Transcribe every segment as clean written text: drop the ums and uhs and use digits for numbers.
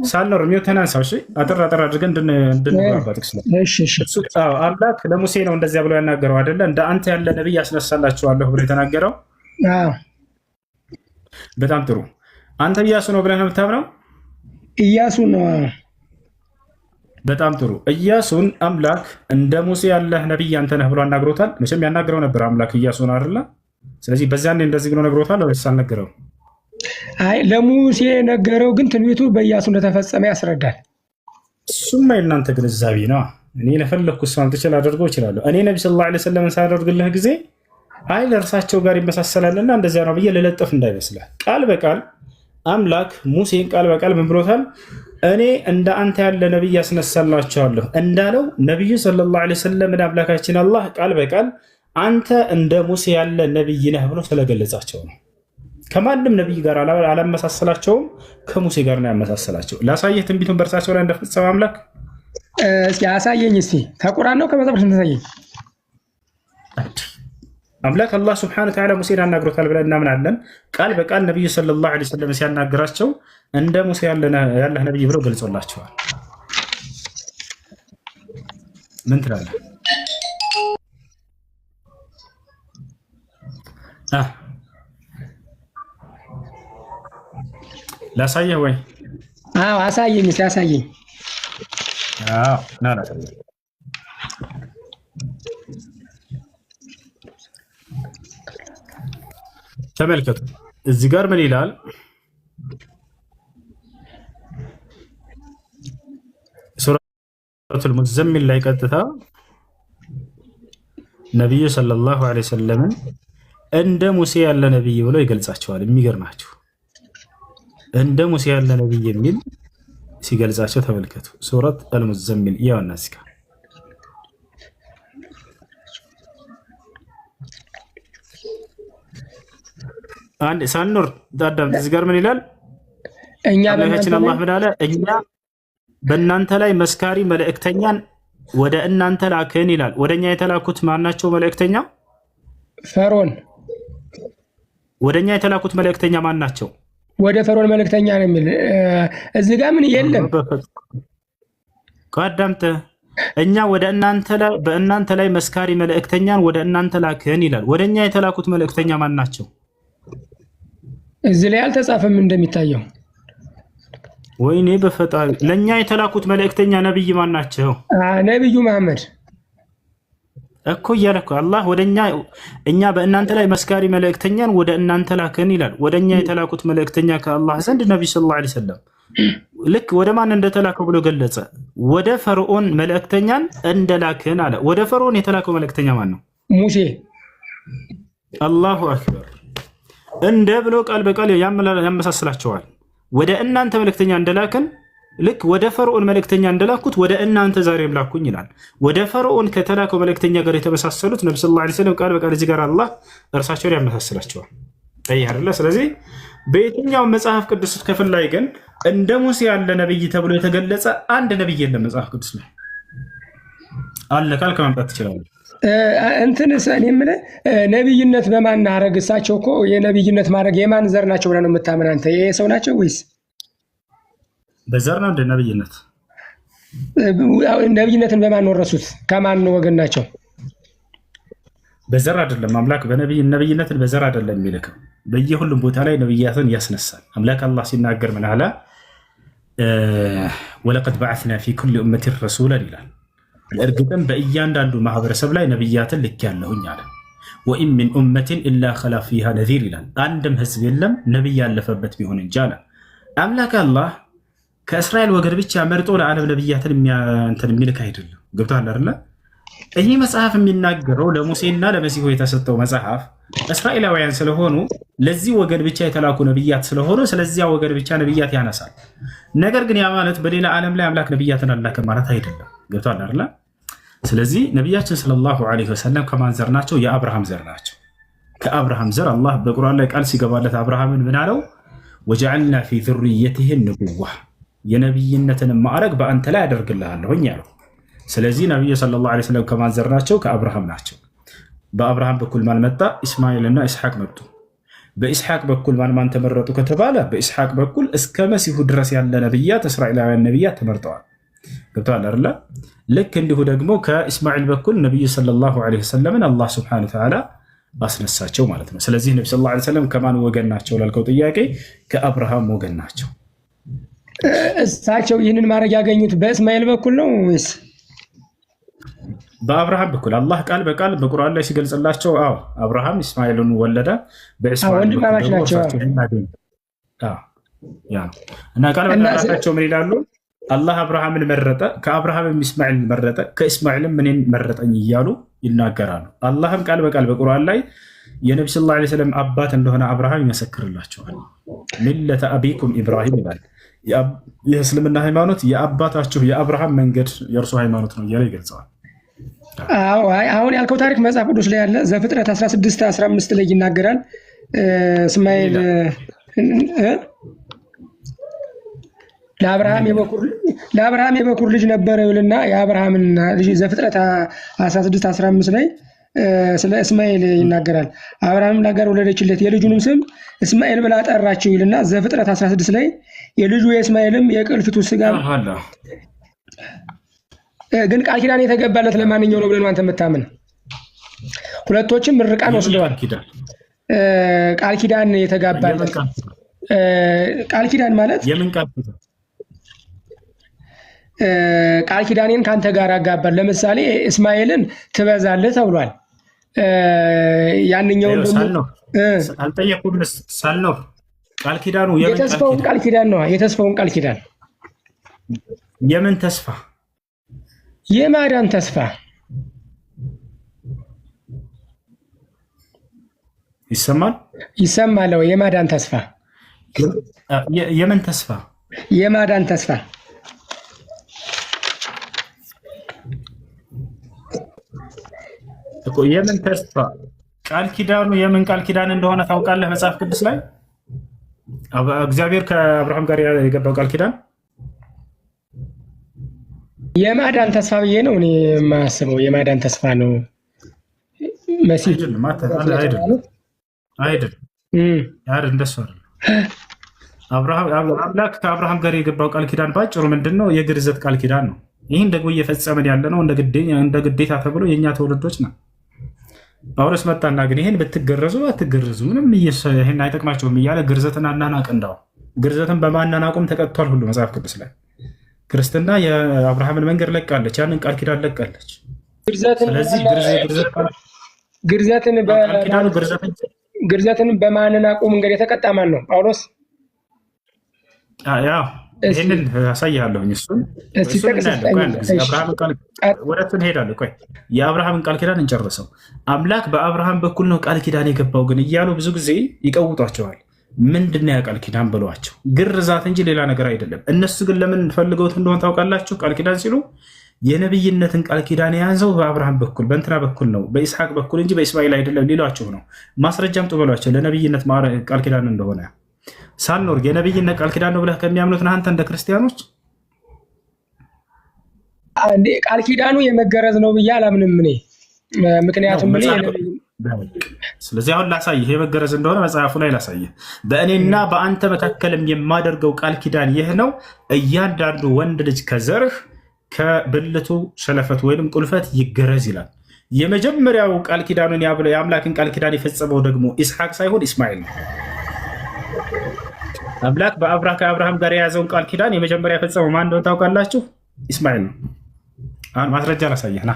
ሳልኖር ሚውተን አንሳው። እሺ አጥር አድርገን እንድንግባባ ጥቅስ ነው። እሱ አምላክ ለሙሴ ነው እንደዚያ ብሎ ያናገረው አይደለ? እንደ አንተ ያለ ነብይ ያስነሳላችኋለሁ ብሎ የተናገረው። በጣም ጥሩ። አንተ ኢያሱ ነው ብለህ ነው የምታምነው? ኢያሱ ነው። በጣም ጥሩ። ኢያሱን አምላክ እንደ ሙሴ ያለ ነብይ አንተ ነህ ብሎ አናግሮታል። መቼም ያናገረው ነበር አምላክ ኢያሱን አይደለ? ስለዚህ በዚያኔ እንደዚህ ብሎ ነግሮታል ወይስ አልነገረው? አይ ለሙሴ ነገረው፣ ግን ትንቢቱ በኢያሱ እንደተፈጸመ ያስረዳል። እሱማ የእናንተ ግንዛቤ ነው። እኔ ለፈለኩት ሰው አምጥቼ ላደርገው እችላለሁ። እኔ ነቢ ሰለላሁ ዐለይሂ ወሰለም ሳደርግልህ ጊዜ አይ ለእርሳቸው ጋር ይመሳሰላልና እንደዚያ ነው ብዬ ልለጥፍ እንዳይመስልህ። ቃል በቃል አምላክ ሙሴን ቃል በቃል ምን ብሎታል? እኔ እንደ አንተ ያለ ነብይ ያስነሳላቸዋለሁ እንዳለው ነቢዩ ሰለላሁ ዐለይሂ ወሰለም አምላካችን አላህ ቃል በቃል አንተ እንደ ሙሴ ያለ ነብይ ነህ ብሎ ስለገለጻቸው ነው። ከማንም ነብይ ጋር አላመሳሰላቸውም፣ ከሙሴ ጋር ነው ያመሳሰላቸው። ላሳየህ ትንቢቱን በእርሳቸው ላይ እንደፈጸመ አምላክ። እስኪ አሳየኝ። እስኪ ከቁርአን ነው ከመጽሐፍ ቅዱስ ታሳየኝ። አምላክ አላህ ሱብሓነሁ ወተዓላ ሙሴን አናግሮታል ብለን እናምናለን። ቃል በቃል ነብዩ ሰለላሁ ዐለይሂ ወሰለም ሲያናግራቸው እንደ ሙሴ ያለህ ነብይ ብለው ገልጾላቸዋል። ምን ትላለህ? ላሳየህ ወይ? አዎ አሳየኝ። እስኪ አሳየኝ። አዎ ና ተመልከቱ። እዚህ ጋር ምን ይላል? ሱረቱል ሙዘሚል ላይ ቀጥታ ነቢዩ ሰለላሁ ዐለይሂ ወሰለምን እንደ ሙሴ ያለ ነብይ ብሎ ይገልጻቸዋል። የሚገርማችሁ እንደ ሙሴ ያለ ነብይ የሚል ሲገልጻቸው ተመልከቱ። ሱረት አልሙዘሚል ያውና እስካ አንድ ሳንኖር ዳዳም እዚህ ጋር ምን ይላል? እኛ አላህ ምን አለ? እኛ በእናንተ ላይ መስካሪ መልእክተኛን ወደ እናንተ ላክን ይላል። ወደኛ የተላኩት ማናቸው መልእክተኛ? ፈርዖን። ወደኛ የተላኩት መልእክተኛ ማን ናቸው? ወደ ፈርዖን መልእክተኛ ነው የሚል እዚህ ጋር ምን የለም። ቃዳምተ እኛ ወደ እናንተ ላይ በእናንተ ላይ መስካሪ መልእክተኛን ወደ እናንተ ላክን ይላል። ወደኛ የተላኩት መልእክተኛ ማን ናቸው? እዚህ ላይ አልተጻፈም እንደሚታየው። ወይኔ በፈጣሪ ለኛ የተላኩት መልእክተኛ ነብይ ማን ናቸው? ነብዩ መሐመድ እኮ እያለ እኮ አላህ ወደኛ እኛ በእናንተ ላይ መስካሪ መልእክተኛን ወደ እናንተ ላክን ይላል። ወደኛ የተላኩት መልእክተኛ ከአላህ ዘንድ ነብዩ ሰለላሁ ዐለይሂ ወሰለም ልክ ወደ ማን እንደተላከው ብሎ ገለጸ። ወደ ፈርዖን መልእክተኛን እንደላክን አለ። ወደ ፈርዖን የተላከው መልእክተኛ ማን ነው? ሙሴ። አላሁ አክበር። እንደ ብሎ ቃል በቃል ያመሳስላቸዋል። ወደ እናንተ መልእክተኛ እንደላክን ልክ ወደ ፈርዖን መልእክተኛ እንደላኩት ወደ እናንተ ዛሬም ላኩኝ ይላል። ወደ ፈርዖን ከተላከው መልእክተኛ ጋር የተመሳሰሉት ነብዩ ሰለላሁ ዐለይሂ ወሰለም ቃል በቃል እዚህ ጋር አላህ እርሳቸውን ያመሳስላቸዋል። አይደለ? ስለዚህ በየትኛው መጽሐፍ ቅዱስ ክፍል ላይ ግን እንደ ሙሴ ያለ ነብይ ተብሎ የተገለጸ አንድ ነብይ የለም መጽሐፍ ቅዱስ ላይ አለ ካልክ ማምጣት ትችላለህ። እንትንስ እኔ የምልህ ነብይነት በማን አረግ? እሳቸው እኮ የነብይነት ማድረግ የማን ዘር ናቸው ብለህ ነው የምታምን አንተ? ይሄ ሰው ናቸው ወይስ በዘር ነው? እንደ ነብይነት ነብይነትን በማን ወረሱት? ከማን ወገን ናቸው? በዘር አይደለም። አምላክ ነብይነትን በዘር አይደለም የሚልከው። በየሁሉም ቦታ ላይ ነብያትን ያስነሳል። አምላክ አላህ ሲናገር ምን አለ? ወለቀድ በዐስና ፊ ኩሊ ኡመቲን ረሱላን ይላል። እርግጥም በእያንዳንዱ ማህበረሰብ ላይ ነብያትን ልኬያለሁኝ አለ። ወኢን ሚን ኡመቲን ኢላ ኸላ ፊሃ ነዚር ይላል። አንድም ህዝብ የለም ነብይ ያለፈበት ቢሆን እንጂ አለ። አምላክ አላህ ከእስራኤል ወገን ብቻ መርጦ ለዓለም ነብያትን የሚልክ አይደለም። ገብቶሃል አይደለ? ይህ መጽሐፍ የሚናገረው ለሙሴና ለመሲሁ የተሰጠው መጽሐፍ እስራኤላውያን ስለሆኑ ለዚህ ወገን ብቻ የተላኩ ነብያት ስለሆኑ ስለዚያ ወገን ብቻ ነብያት ያነሳል። ነገር ግን ያ ማለት በሌላ ዓለም ላይ አምላክ ነብያትን አላከ ማለት አይደለም። ገብቶሃል አይደለ? ስለዚህ ነቢያችን ሰለላሁ ዐለይሂ ወሰለም ከማን ዘር ናቸው? የአብርሃም ዘር ናቸው። ከአብርሃም ዘር አላህ በቁርአን ላይ ቃል ሲገባለት አብርሃምን ምን አለው? ወጀዐልና ፊ ዙርየቲሂ ኑቡዋ የነብይነትን ማዕረግ በአንተ ላይ አደርግልሃለሁኝ ያለው። ስለዚህ ነብዩ ሰለላሁ ዐለይሂ ወሰለም ከማን ዘር ናቸው? ከአብርሃም ናቸው። በአብርሃም በኩል ማን መጣ? ኢስማኤልና ኢስሐቅ መጡ። በኢስሐቅ በኩል ማን ተመረጡ ከተባለ በኢስሐቅ በኩል እስከ መሲሁ ድረስ ያለ ነብያት እስራኤላውያን ነብያት ተመርጠዋል። ገብቷል አይደል? ልክ እንዲሁ ደግሞ ከእስማኤል በኩል ነብዩ ሰለላሁ ዐለይሂ ወሰለም አላህ ሱብሓነሁ ወተዓላ ባስነሳቸው ማለት ነው። ስለዚህ ነብዩ ሰለላሁ ዐለይሂ ወሰለም ከማን ወገን ናቸው ላልከው ጥያቄ ከአብርሃም ወገን ናቸው። እሳቸው ይህንን ማድረግ ያገኙት በእስማኤል በኩል ነው ወይስ በአብርሃም በኩል? አላህ ቃል በቃል በቁርአን ላይ ሲገልጽላቸው አዎ አብርሃም እስማኤልን ወለደ፣ በእስማኤል ወንድማማች ናቸው እና ቃል በቃላቸው ምን ይላሉ? አላህ አብርሃምን መረጠ፣ ከአብርሃምም እስማኤልን መረጠ፣ ከእስማኤልም እኔን መረጠኝ እያሉ ይናገራሉ። አላህም ቃል በቃል በቁርአን ላይ የነብዩ ሰለላሁ ዐለይሂ ወሰለም አባት እንደሆነ አብርሃም ይመሰክርላቸዋል። ሚለተ አቢኩም ኢብራሂም ይላል። የእስልምና ሃይማኖት የአባታችሁ የአብርሃም መንገድ የእርሱ ሃይማኖት ነው እያለ ይገልጸዋል። አሁን ያልከው ታሪክ መጽሐፍ ቅዱስ ላይ ያለ ዘፍጥረት 16:15 ላይ ይናገራል። እስማኤል ለአብርሃም የበኩር ልጅ ነበረ ይልና የአብርሃምን ልጅ ዘፍጥረት 16:15 ላይ ስለ እስማኤል ይናገራል። አብርሃም ለአጋር ወለደችለት የልጁንም ስም እስማኤል ብላ ጠራችው ይልና ዘፍጥረት 16 ላይ የልጁ የእስማኤልም የቅልፊቱ ስጋ ግን ቃል ኪዳን የተገባለት ለማንኛው ነው ብለን አንተ የምታምን? ሁለቶችም ምርቃን ወስደዋል። ቃል ኪዳን የተጋባለት ቃል ኪዳን ማለት የምን ቃል ኪዳን? ቃል ኪዳኔን ካንተ ጋር አጋባል። ለምሳሌ እስማኤልን ትበዛለህ ተብሏል። ያንኛው አልጠየቁም። ሳልኖር ቃል ኪዳኑ የተስፋውን ቃል ኪዳን ነው። የተስፋውን ቃል ኪዳን የምን ተስፋ? የማዳን ተስፋ ይሰማል? ይሰማል። የማዳን ተስፋ የምን ተስፋ? የማዳን ተስፋ እኮ የምን ተስፋ? ቃል ኪዳኑ የምን ቃል ኪዳን እንደሆነ ታውቃለህ? መጽሐፍ ቅዱስ ላይ እግዚአብሔር ከአብርሃም ጋር የገባው ቃል ኪዳን የማዳን ተስፋ ብዬ ነው እኔ የማስበው። የማዳን ተስፋ ነው መሲህ አይደል? እንደሱ አይደል? አምላክ ከአብርሃም ጋር የገባው ቃል ኪዳን ባጭሩ ምንድን ነው? የግርዘት ቃል ኪዳን ነው። ይህን ደግሞ እየፈጸመን ያለ ነው እንደ ግዴታ ተብሎ የእኛ ትውልዶች ነው። ጳውሎስ መጣና ግን ይህን ብትገረዙ አትገረዙ ምንም ይህን አይጠቅማቸውም እያለ ግርዘትን አናናቅ። እንዳው ግርዘትን በማናናቁም ተቀጥቷል ሁሉ መጽሐፍ ቅዱስ ላይ። ክርስትና የአብርሃምን መንገድ ለቃለች፣ ያንን ቃል ኪዳን ለቃለች። ስለዚህ ግርዘትን በማናናቁ መንገድ የተቀጣ ማን ነው? ጳውሎስ። ይህንን አሳይሃለሁኝ። እሱን ወደቱን ሄዳለሁ። ቆይ የአብርሃምን ቃል ኪዳን እንጨርሰው። አምላክ በአብርሃም በኩል ነው ቃል ኪዳን የገባው ግን እያሉ ብዙ ጊዜ ይቀውጧቸዋል። ምንድን ነው ያ ቃል ኪዳን ብሏቸው? ግርዛት እንጂ ሌላ ነገር አይደለም። እነሱ ግን ለምን ፈልገውት እንደሆነ ታውቃላችሁ? ቃል ኪዳን ሲሉ የነብይነትን ቃል ኪዳን የያዘው በአብርሃም በኩል በእንትና በኩል ነው በኢስሐቅ በኩል እንጂ በእስማኤል አይደለም ሊሏቸው ነው። ማስረጃም ጡ በሏቸው ለነብይነት ቃል ኪዳን እንደሆነ ሳልኖር የነብይነት ቃል ኪዳን ነው ብለህ ከሚያምኑት ነህ አንተ እንደ ክርስቲያኖች። ቃል ኪዳኑ የመገረዝ ነው ብዬ አላምንም እኔ። ምክንያቱም ስለዚህ አሁን ላሳይህ የመገረዝ እንደሆነ መጽሐፉ ላይ ላሳይህ። በእኔና በአንተ መካከልም የማደርገው ቃል ኪዳን ይህ ነው፣ እያንዳንዱ ወንድ ልጅ ከዘርህ ከብልቱ ሸለፈት ወይም ቁልፈት ይገረዝ ይላል። የመጀመሪያው ቃል ኪዳኑን የአምላክን ቃል ኪዳን የፈጸመው ደግሞ ኢስሐቅ ሳይሆን እስማኤል ነው። አምላክ ከአብርሃም ጋር የያዘውን ቃል ኪዳን የመጀመሪያ የፈጸመው ማን እንደሆነ ታውቃላችሁ? እስማኤል ነው። አሁን ማስረጃ ላሳየህ ና።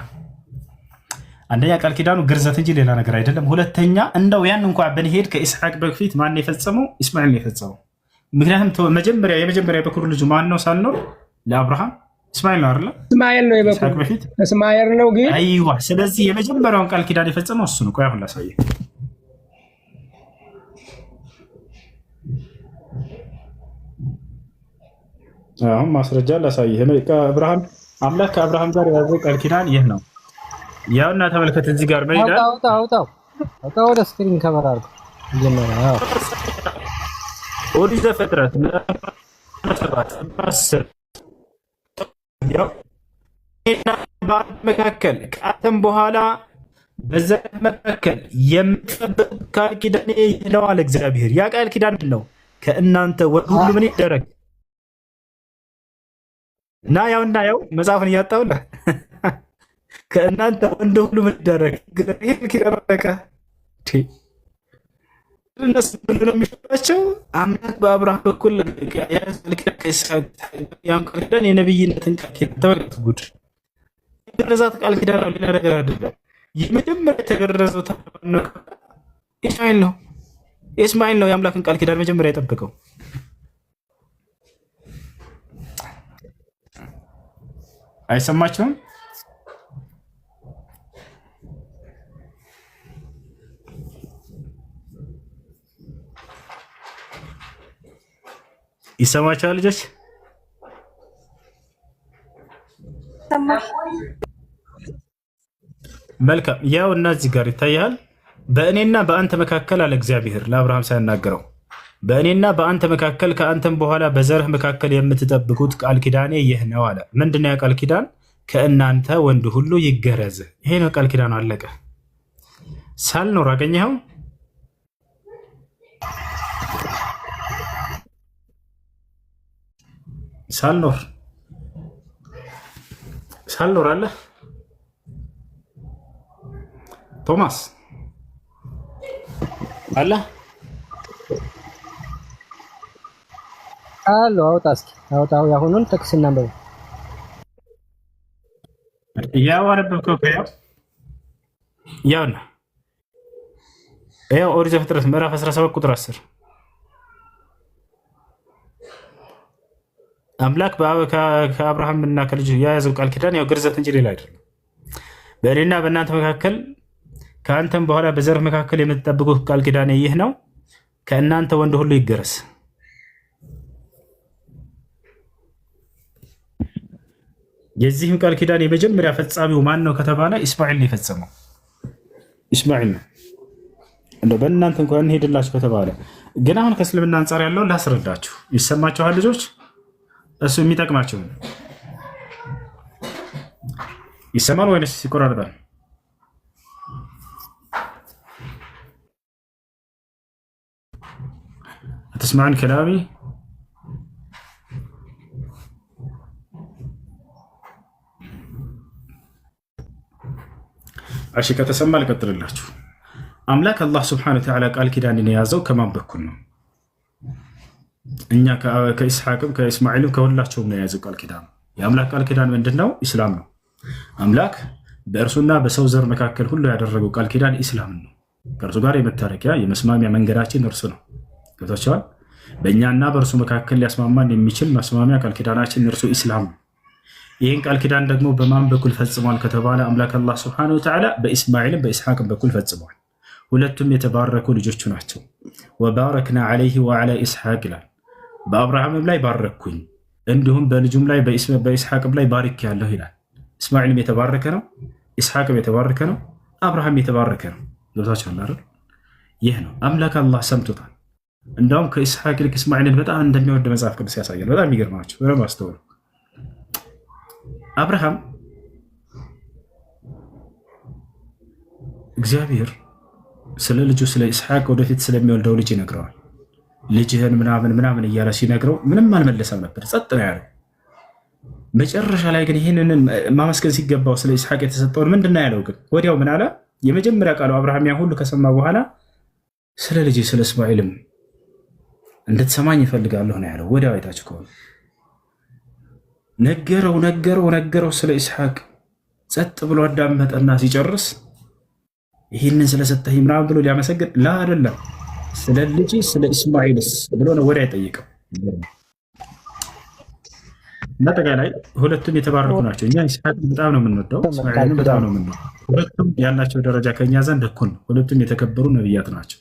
አንደኛ ቃል ኪዳኑ ግርዘት እንጂ ሌላ ነገር አይደለም። ሁለተኛ እንደው ያን እንኳ ብንሄድ ከኢስሐቅ በፊት ማን የፈጸመው? እስማኤል ነው የፈጸመው። ምክንያቱም የመጀመሪያ በኩር ልጁ ማን ነው ሳልኖር ለአብርሃም እስማኤል ነው አይደለ? እስማኤል ነው የበኩር በፊት እስማኤል ነው ግን አይዋ። ስለዚህ የመጀመሪያውን ቃል ኪዳን የፈጸመው እሱ ነው። ቆይ አሁን ላሳየህ። አሁን ማስረጃ ላሳይህ። አምላክ ከአብርሃም ጋር የያዘው ቃል ኪዳን ይህ ነው። ያውና ተመልከት፣ እዚህ ጋር መይዳ አውጣው ወደ ስክሪን ከበር አድርገው ጀመረ። ኦሪት ዘፍጥረት መካከል ከአንተም በኋላ በዛ መካከል የምትጠብቅ ቃል ኪዳን ነው አለ እግዚአብሔር። ያ ቃል ኪዳን ምንድን ነው? ከእናንተ ወንድ ሁሉ ምን ይደረግ እና ያው መጽሐፍን እያጣውላ ከእናንተ ወንድ ሁሉ ምን ይደረግ ይህ ኪዳን በቃ እነሱ ምንድን ነው የሚሸጣቸው? አምላክ በአብርሃም በኩል ያን ቃል ኪዳን የነብይነትን ቃል ኪዳን ተመልከቱ። ጉድ የገረዛት ቃል ኪዳን ነው፣ ሌላ ነገር አይደለም። የመጀመሪያ የተገረዘው ኢስማኤል ነው የአምላክን ቃል ኪዳን መጀመሪያ የጠበቀው። አይሰማችሁም? ይሰማችኋል ልጆች? መልካም። ያው እነዚህ ጋር ይታያል። በእኔና በአንተ መካከል አለ እግዚአብሔር ለአብርሃም ሳያናገረው፣ በእኔና በአንተ መካከል ከአንተም በኋላ በዘርህ መካከል የምትጠብቁት ቃል ኪዳኔ ይህ ነው አለ። ምንድነው ያ ቃል ኪዳን? ከእናንተ ወንድ ሁሉ ይገረዝ። ይሄ ነው ቃል ኪዳኑ። አለቀ። ሳልኖር አገኘኸው? ሳልኖር አለ ቶማስ አለ አሎ አውጣ እስኪ አውጣው። ያሁኑን ጥቅስ እናንበብ። ያው አነበብከው? ያው ኦሪት ዘፍጥረት ምዕራፍ 17 ቁጥር 10 አምላክ ከአብርሃም እና ከልጁ የያዘው ቃል ኪዳን ያው ግርዘት እንጂ ሌላ አይደለም። በእኔና በእናንተ መካከል ከአንተም በኋላ በዘርህ መካከል የምትጠብቁት ቃል ኪዳን ይህ ነው፣ ከእናንተ ወንድ ሁሉ ይገረዝ። የዚህም ቃል ኪዳን የመጀመሪያ ፈጻሚው ማን ነው ከተባለ ኢስማኤል ነው የፈጸመው። ኢስማኤል ነው። እንደው በእናንተ እንኳን እንሄድላችሁ ከተባለ ግን አሁን ከእስልምና አንጻር ያለውን ላስረዳችሁ። ይሰማችኋል ልጆች? እሱ የሚጠቅማቸው ይሰማል ወይንስ ይቆራረጣል? አትስማዕን ከላሚ? እሺ ከተሰማ ልቀጥልላችሁ። አምላክ አላህ ስብሐነሁ ወተዓላ ቃል ኪዳንን የያዘው ከማን በኩል ነው? እኛ ከኢስሐቅም ከእስማኤልም ከሁላቸውም ነው የያዘው ቃል ኪዳን። የአምላክ ቃል ኪዳን ምንድን ነው? ኢስላም ነው። አምላክ በእርሱና በሰው ዘር መካከል ሁሉ ያደረገው ቃል ኪዳን ኢስላም ነው። ከእርሱ ጋር የመታረቂያ የመስማሚያ መንገዳችን እርሱ ነው። ገብታችኋል? በእኛና በእርሱ መካከል ሊያስማማን የሚችል መስማሚያ ቃል ኪዳናችን እርሱ ኢስላም ነው። ይህን ቃል ኪዳን ደግሞ በማን በኩል ፈጽሟል ከተባለ አምላክ አላህ ስብሐነሁ ወተዓላ በኢስማኤልም በኢስሐቅም በኩል ፈጽሟል። ሁለቱም የተባረኩ ልጆቹ ናቸው። ወባረክና ዐለይሂ ወዐላ ኢስሐቅ ይላል። በአብርሃምም ላይ ባረኩኝ እንዲሁም በልጁም ላይ በኢስሐቅም ላይ ባርክ ያለሁ ይላል። እስማኤልም የተባረከ ነው፣ ኢስሐቅም የተባረከ ነው፣ አብርሃም የተባረከ ነው። ገብታችኋል አይደል? ይህ ነው አምላክ አላህ ሰምቶታል። እንዳውም ከኢስሐቅ ይልቅ እስማኤልን በጣም እንደሚወድ መጽሐፍ ቅዱስ ያሳያል። በጣም የሚገርማቸው በደንብ አስተውሉ። አብርሃም እግዚአብሔር ስለ ልጁ ስለ ኢስሐቅ ወደፊት ስለሚወልደው ልጅ ይነግረዋል። ልጅህን ምናምን እያለ ሲነግረው ምንም አልመለሰም ነበር፣ ጸጥ ነው ያለው። መጨረሻ ላይ ግን ይህንን ማመስገን ሲገባው ስለ ኢስሐቅ የተሰጠውን ምንድን ነው ያለው? ግን ወዲያው ምን አለ? የመጀመሪያ ቃሉ አብርሃም ያን ሁሉ ከሰማ በኋላ ስለ ልጅ ስለ እስማኤልም እንድትሰማኝ ይፈልጋለሁ ነው ያለው። ወዲያው አይታችሁ ከሆነ ነገረው ስለ ኢስሐቅ። ጸጥ ብሎ አዳመጠና ሲጨርስ ይህንን ስለሰጠኝ ምናምን ብሎ ሊያመሰግን አይደለም፣ ስለ ልጅ ስለ እስማኤልስ ብሎ ነው ወዲያ አይጠይቅም። በአጠቃላይ ሁለቱም የተባረኩ ናቸው። እኛ ኢስሐቅ በጣም ነው የምንወደው፣ እስማኤልን በጣም ነው የምንወደው። ሁለቱም ያላቸው ደረጃ ከኛ ዘንድ እኩል ነው። ሁለቱም የተከበሩ ነብያት ናቸው።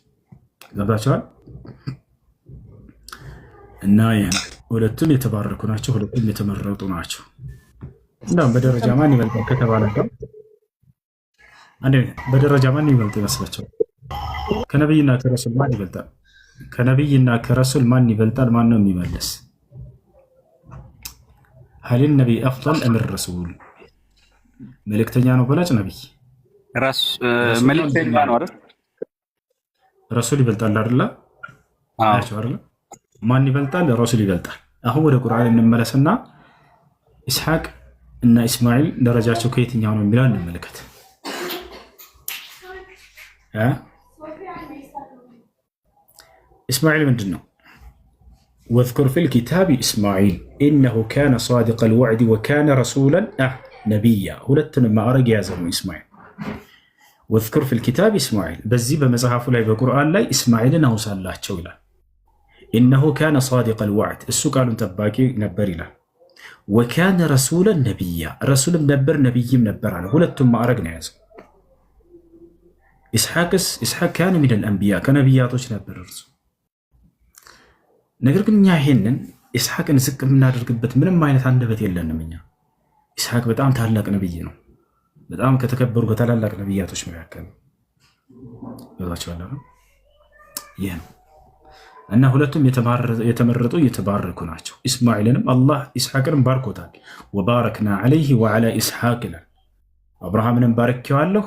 ገብታችኋል? እና ሁለቱም የተባረኩ ናቸው። ሁለቱም የተመረጡ ናቸው። እንደውም በደረጃ ማን ይበልጣል ከተባለ በደረጃ ማን ይበልጥ ይመስላችኋል? ከነብይና ከረሱል ማን ይበልጣል? ከነብይና ከረሱል ማን ይበልጣል? ማን ነው የሚመልስ? ሀሊል ነቢይ አፍضል እም ረሱል? መልእክተኛ ነው በላጭ ነቢይ ራስ መልእክተኛ ነው አይደል? ረሱል ይበልጣል አይደል? አያቸው አይደል? ማን ይበልጣል? ረሱል ይበልጣል። አሁን ወደ ቁርአን እንመለስና ኢስሐቅ እና ኢስማኤል ደረጃቸው ከየትኛው ነው የሚለው እንመልከት። ኢስማኤል ምንድን ነው? ወዝኩር ፊል ኪታቢ ኢስማኤል ኢነሁ ካነ ሳዲቀል ወዕድ ወካነ ረሱለን ነቢያ። ሁለቱንም ማዕረግ የያዘ ነው ኢስማኤል። ወዝኩር ፊል ኪታቢ ኢስማኤል፣ በዚህ በመጽሐፉ ላይ በቁርአን ላይ ኢስማኤልን አውሳላቸው ይላል። ኢነሁ ካነ ሳዲቀል ወዕድ፣ እሱ ቃሉን ጠባቂ ነበር ይላል። ወካነ ረሱለን ነቢያ፣ ረሱልም ነበር ነቢይም ነበር አለ። ሁለቱም ማዕረግ ነው የያዘው። ኢስሐቅ ካነ ሚነል አንቢያ፣ ከነቢያቶች ነበር እርሱ። ነገር ግን እኛ ይሄንን ኢስሐቅን ዝቅ የምናደርግበት ምንም አይነት አንደበት የለንም። እኛ ኢስሐቅ በጣም ታላቅ ነቢይ ነው። በጣም ከተከበሩ ከታላላቅ ነቢያቶች መካከል ነው። ይህ ነው እና ሁለቱም የተመረጡ የተባረኩ ናቸው። ኢስማኤልንም አላህ ኢስሐቅንም ባርኮታል። ወባረክና ዐለይሂ ወዐላ ኢስሐቅ ይላል። አብርሃምንም ባርኬዋለሁ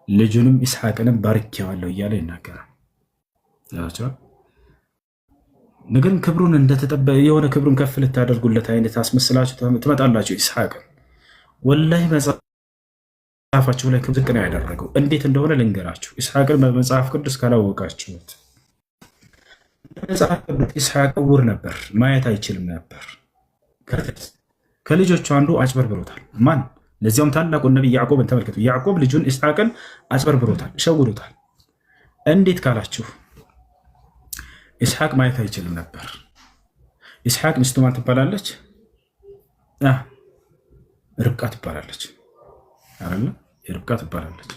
ልጁንም ኢስሐቅንም ባርኬዋለሁ እያለ ይናገራል። ነገር ክብሩን የሆነ ክብሩን ከፍ ልታደርጉለት አይነት አስመስላችሁ ትመጣላችሁ። ኢስሐቅን ወላሂ መጽሐፋችሁ ላይ ዝቅ ነው ያደረገው። እንዴት እንደሆነ ልንገራችሁ። ኢስሐቅን በመጽሐፍ ቅዱስ ካላወቃችሁት መጽሐፍ ቅዱስ ኢስሐቅ ዕውር ነበር፣ ማየት አይችልም ነበር። ከልጆቹ አንዱ አጭበርብሮታል። ማን? ለዚያውም ታላቁን ነቢይ ያዕቆብን ተመልከቱ። ያዕቆብ ልጁን ኢስሐቅን አጭበርብሮታል፣ ሸውዶታል። እንዴት ካላችሁ ኢስሐቅ ማየት አይችልም ነበር። ኢስሐቅ ሚስቱ ማን ትባላለች? ርብቃ ትባላለች አይደል? ርብቃ ትባላለች።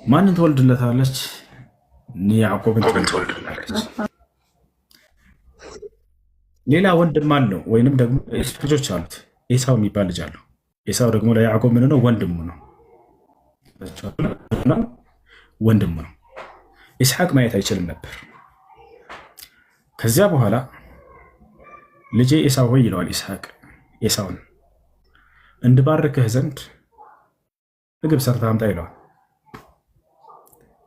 ማንን ትወልድለታለች? ያዕቆብን ትወልድለታለች። ሌላ ወንድም አለው ወይንም ደግሞ ልጆች አሉት። ኤሳው የሚባል ልጅ አለው። ኤሳው ደግሞ ለያዕቆብ ምን ነው? ወንድሙ ነው። ወንድሙ ነው። ኢስሐቅ ማየት አይችልም ነበር። ከዚያ በኋላ ልጄ ኤሳው ሆይ ይለዋል ኢስሐቅ ኤሳውን፣ እንድባርክህ ዘንድ ምግብ ሰርተህ አምጣ ይለዋል።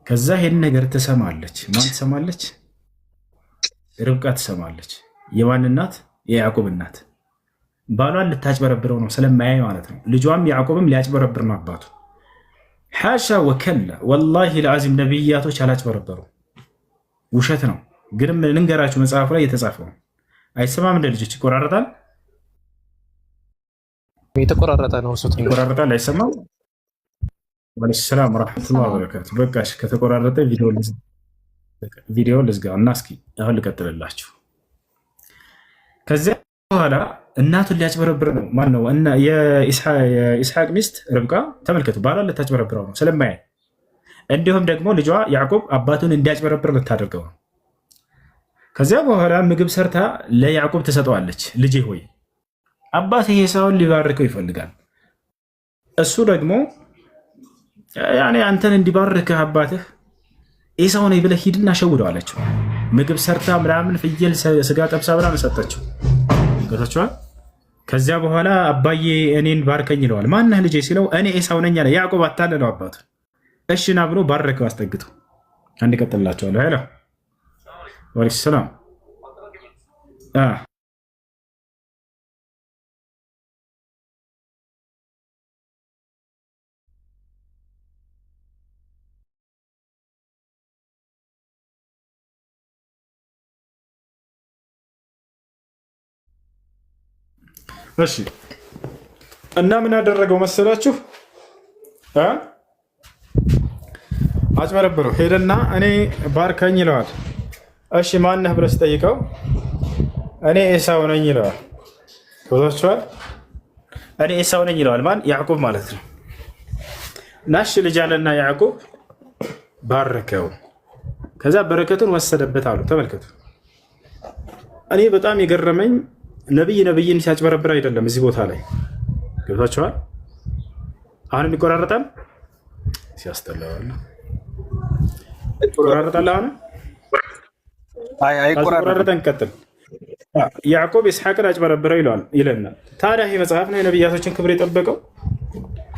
ከዛ ይሄን ነገር ትሰማለች። ማን ትሰማለች? ርብቃ ትሰማለች። የማን እናት? የያዕቆብ እናት። ባሏን ልታጭበረብረው ነው ስለማያይ ማለት ነው። ልጇም ያዕቆብም ሊያጭበረብር ነው አባቱ። ሓሻ ወከላ ወላሂ ለአዚም ነቢያቶች አላጭበረበሩ። ውሸት ነው። ግንም ልንገራችሁ መጽሐፉ ላይ የተጻፈው ነው። አይሰማም። እንደ ልጆች ይቆራረጣል፣ የተቆራረጠ ነው። ይቆራረጣል፣ አይሰማም። ወአለይኩም ሰላም ወራህመቱላሂ ወበረካቱ። በቃሽ፣ ከተቆራረጠ ቪዲዮ ልዝጋ እና እስኪ አሁን ልቀጥልላችሁ። ከዚያ በኋላ እናቱን ሊያጭበረብር ነው። ማን ነው? የኢስሐቅ ሚስት ርብቃ ተመልከቱ፣ ባሏን ልታጭበረብረው ነው ስለማያይ። እንዲሁም ደግሞ ልጇ ያዕቆብ አባቱን እንዲያጭበረብር ልታደርገው ነው። ከዚያ በኋላ ምግብ ሰርታ ለያዕቆብ ትሰጠዋለች። ልጄ ሆይ አባትህ ኤሳውን ሊባርከው ይፈልጋል። እሱ ደግሞ አንተን እንዲባርክህ አባትህ ኤሳው ነኝ ብለህ ሂድና ሸውደው አለችው። ምግብ ሰርታ ምናምን ፍየል ስጋ ጠብሳ ምናምን ሰጠችው። ገታችኋል። ከዚያ በኋላ አባዬ እኔን ባርከኝ ይለዋል። ማነህ ልጄ ሲለው እኔ ኤሳው ነኝ አለ። ያዕቆብ አታለለው አባቱ። እሽና ብሎ ባረከው አስጠግቶ። አንድ ቀጥላቸዋለሁ። ሄሎ ወአለይኩም ሰላም። እሺ እና ምን ያደረገው መሰላችሁ? አጭበረብረው ሄደና እኔ ባርከኝ ይለዋል። እሺ ማነህ ብለህ ስጠይቀው እኔ ኤሳው ነኝ ይለዋል። ወዛችኋል። እኔ ኤሳው ነኝ ይለዋል። ማን? ያዕቆብ ማለት ነው። ናሽ ልጅ አለና ያዕቆብ ባረከው። ከዛ በረከቱን ወሰደበት አሉ። ተመልከቱ። እኔ በጣም የገረመኝ ነብይን ሲያጭበረብር አይደለም። እዚህ ቦታ ላይ ገብታችኋል። አሁንም ይቆራረጣል። ሲያስጠላዋል ይቆራረጣል። አሁን አይቆራረጠን። ቀጥል። ያዕቆብ ኢስሐቅን አጭበረብረው ይለናል። ታዲያ ይህ መጽሐፍ ነው የነቢያቶችን ክብር የጠበቀው?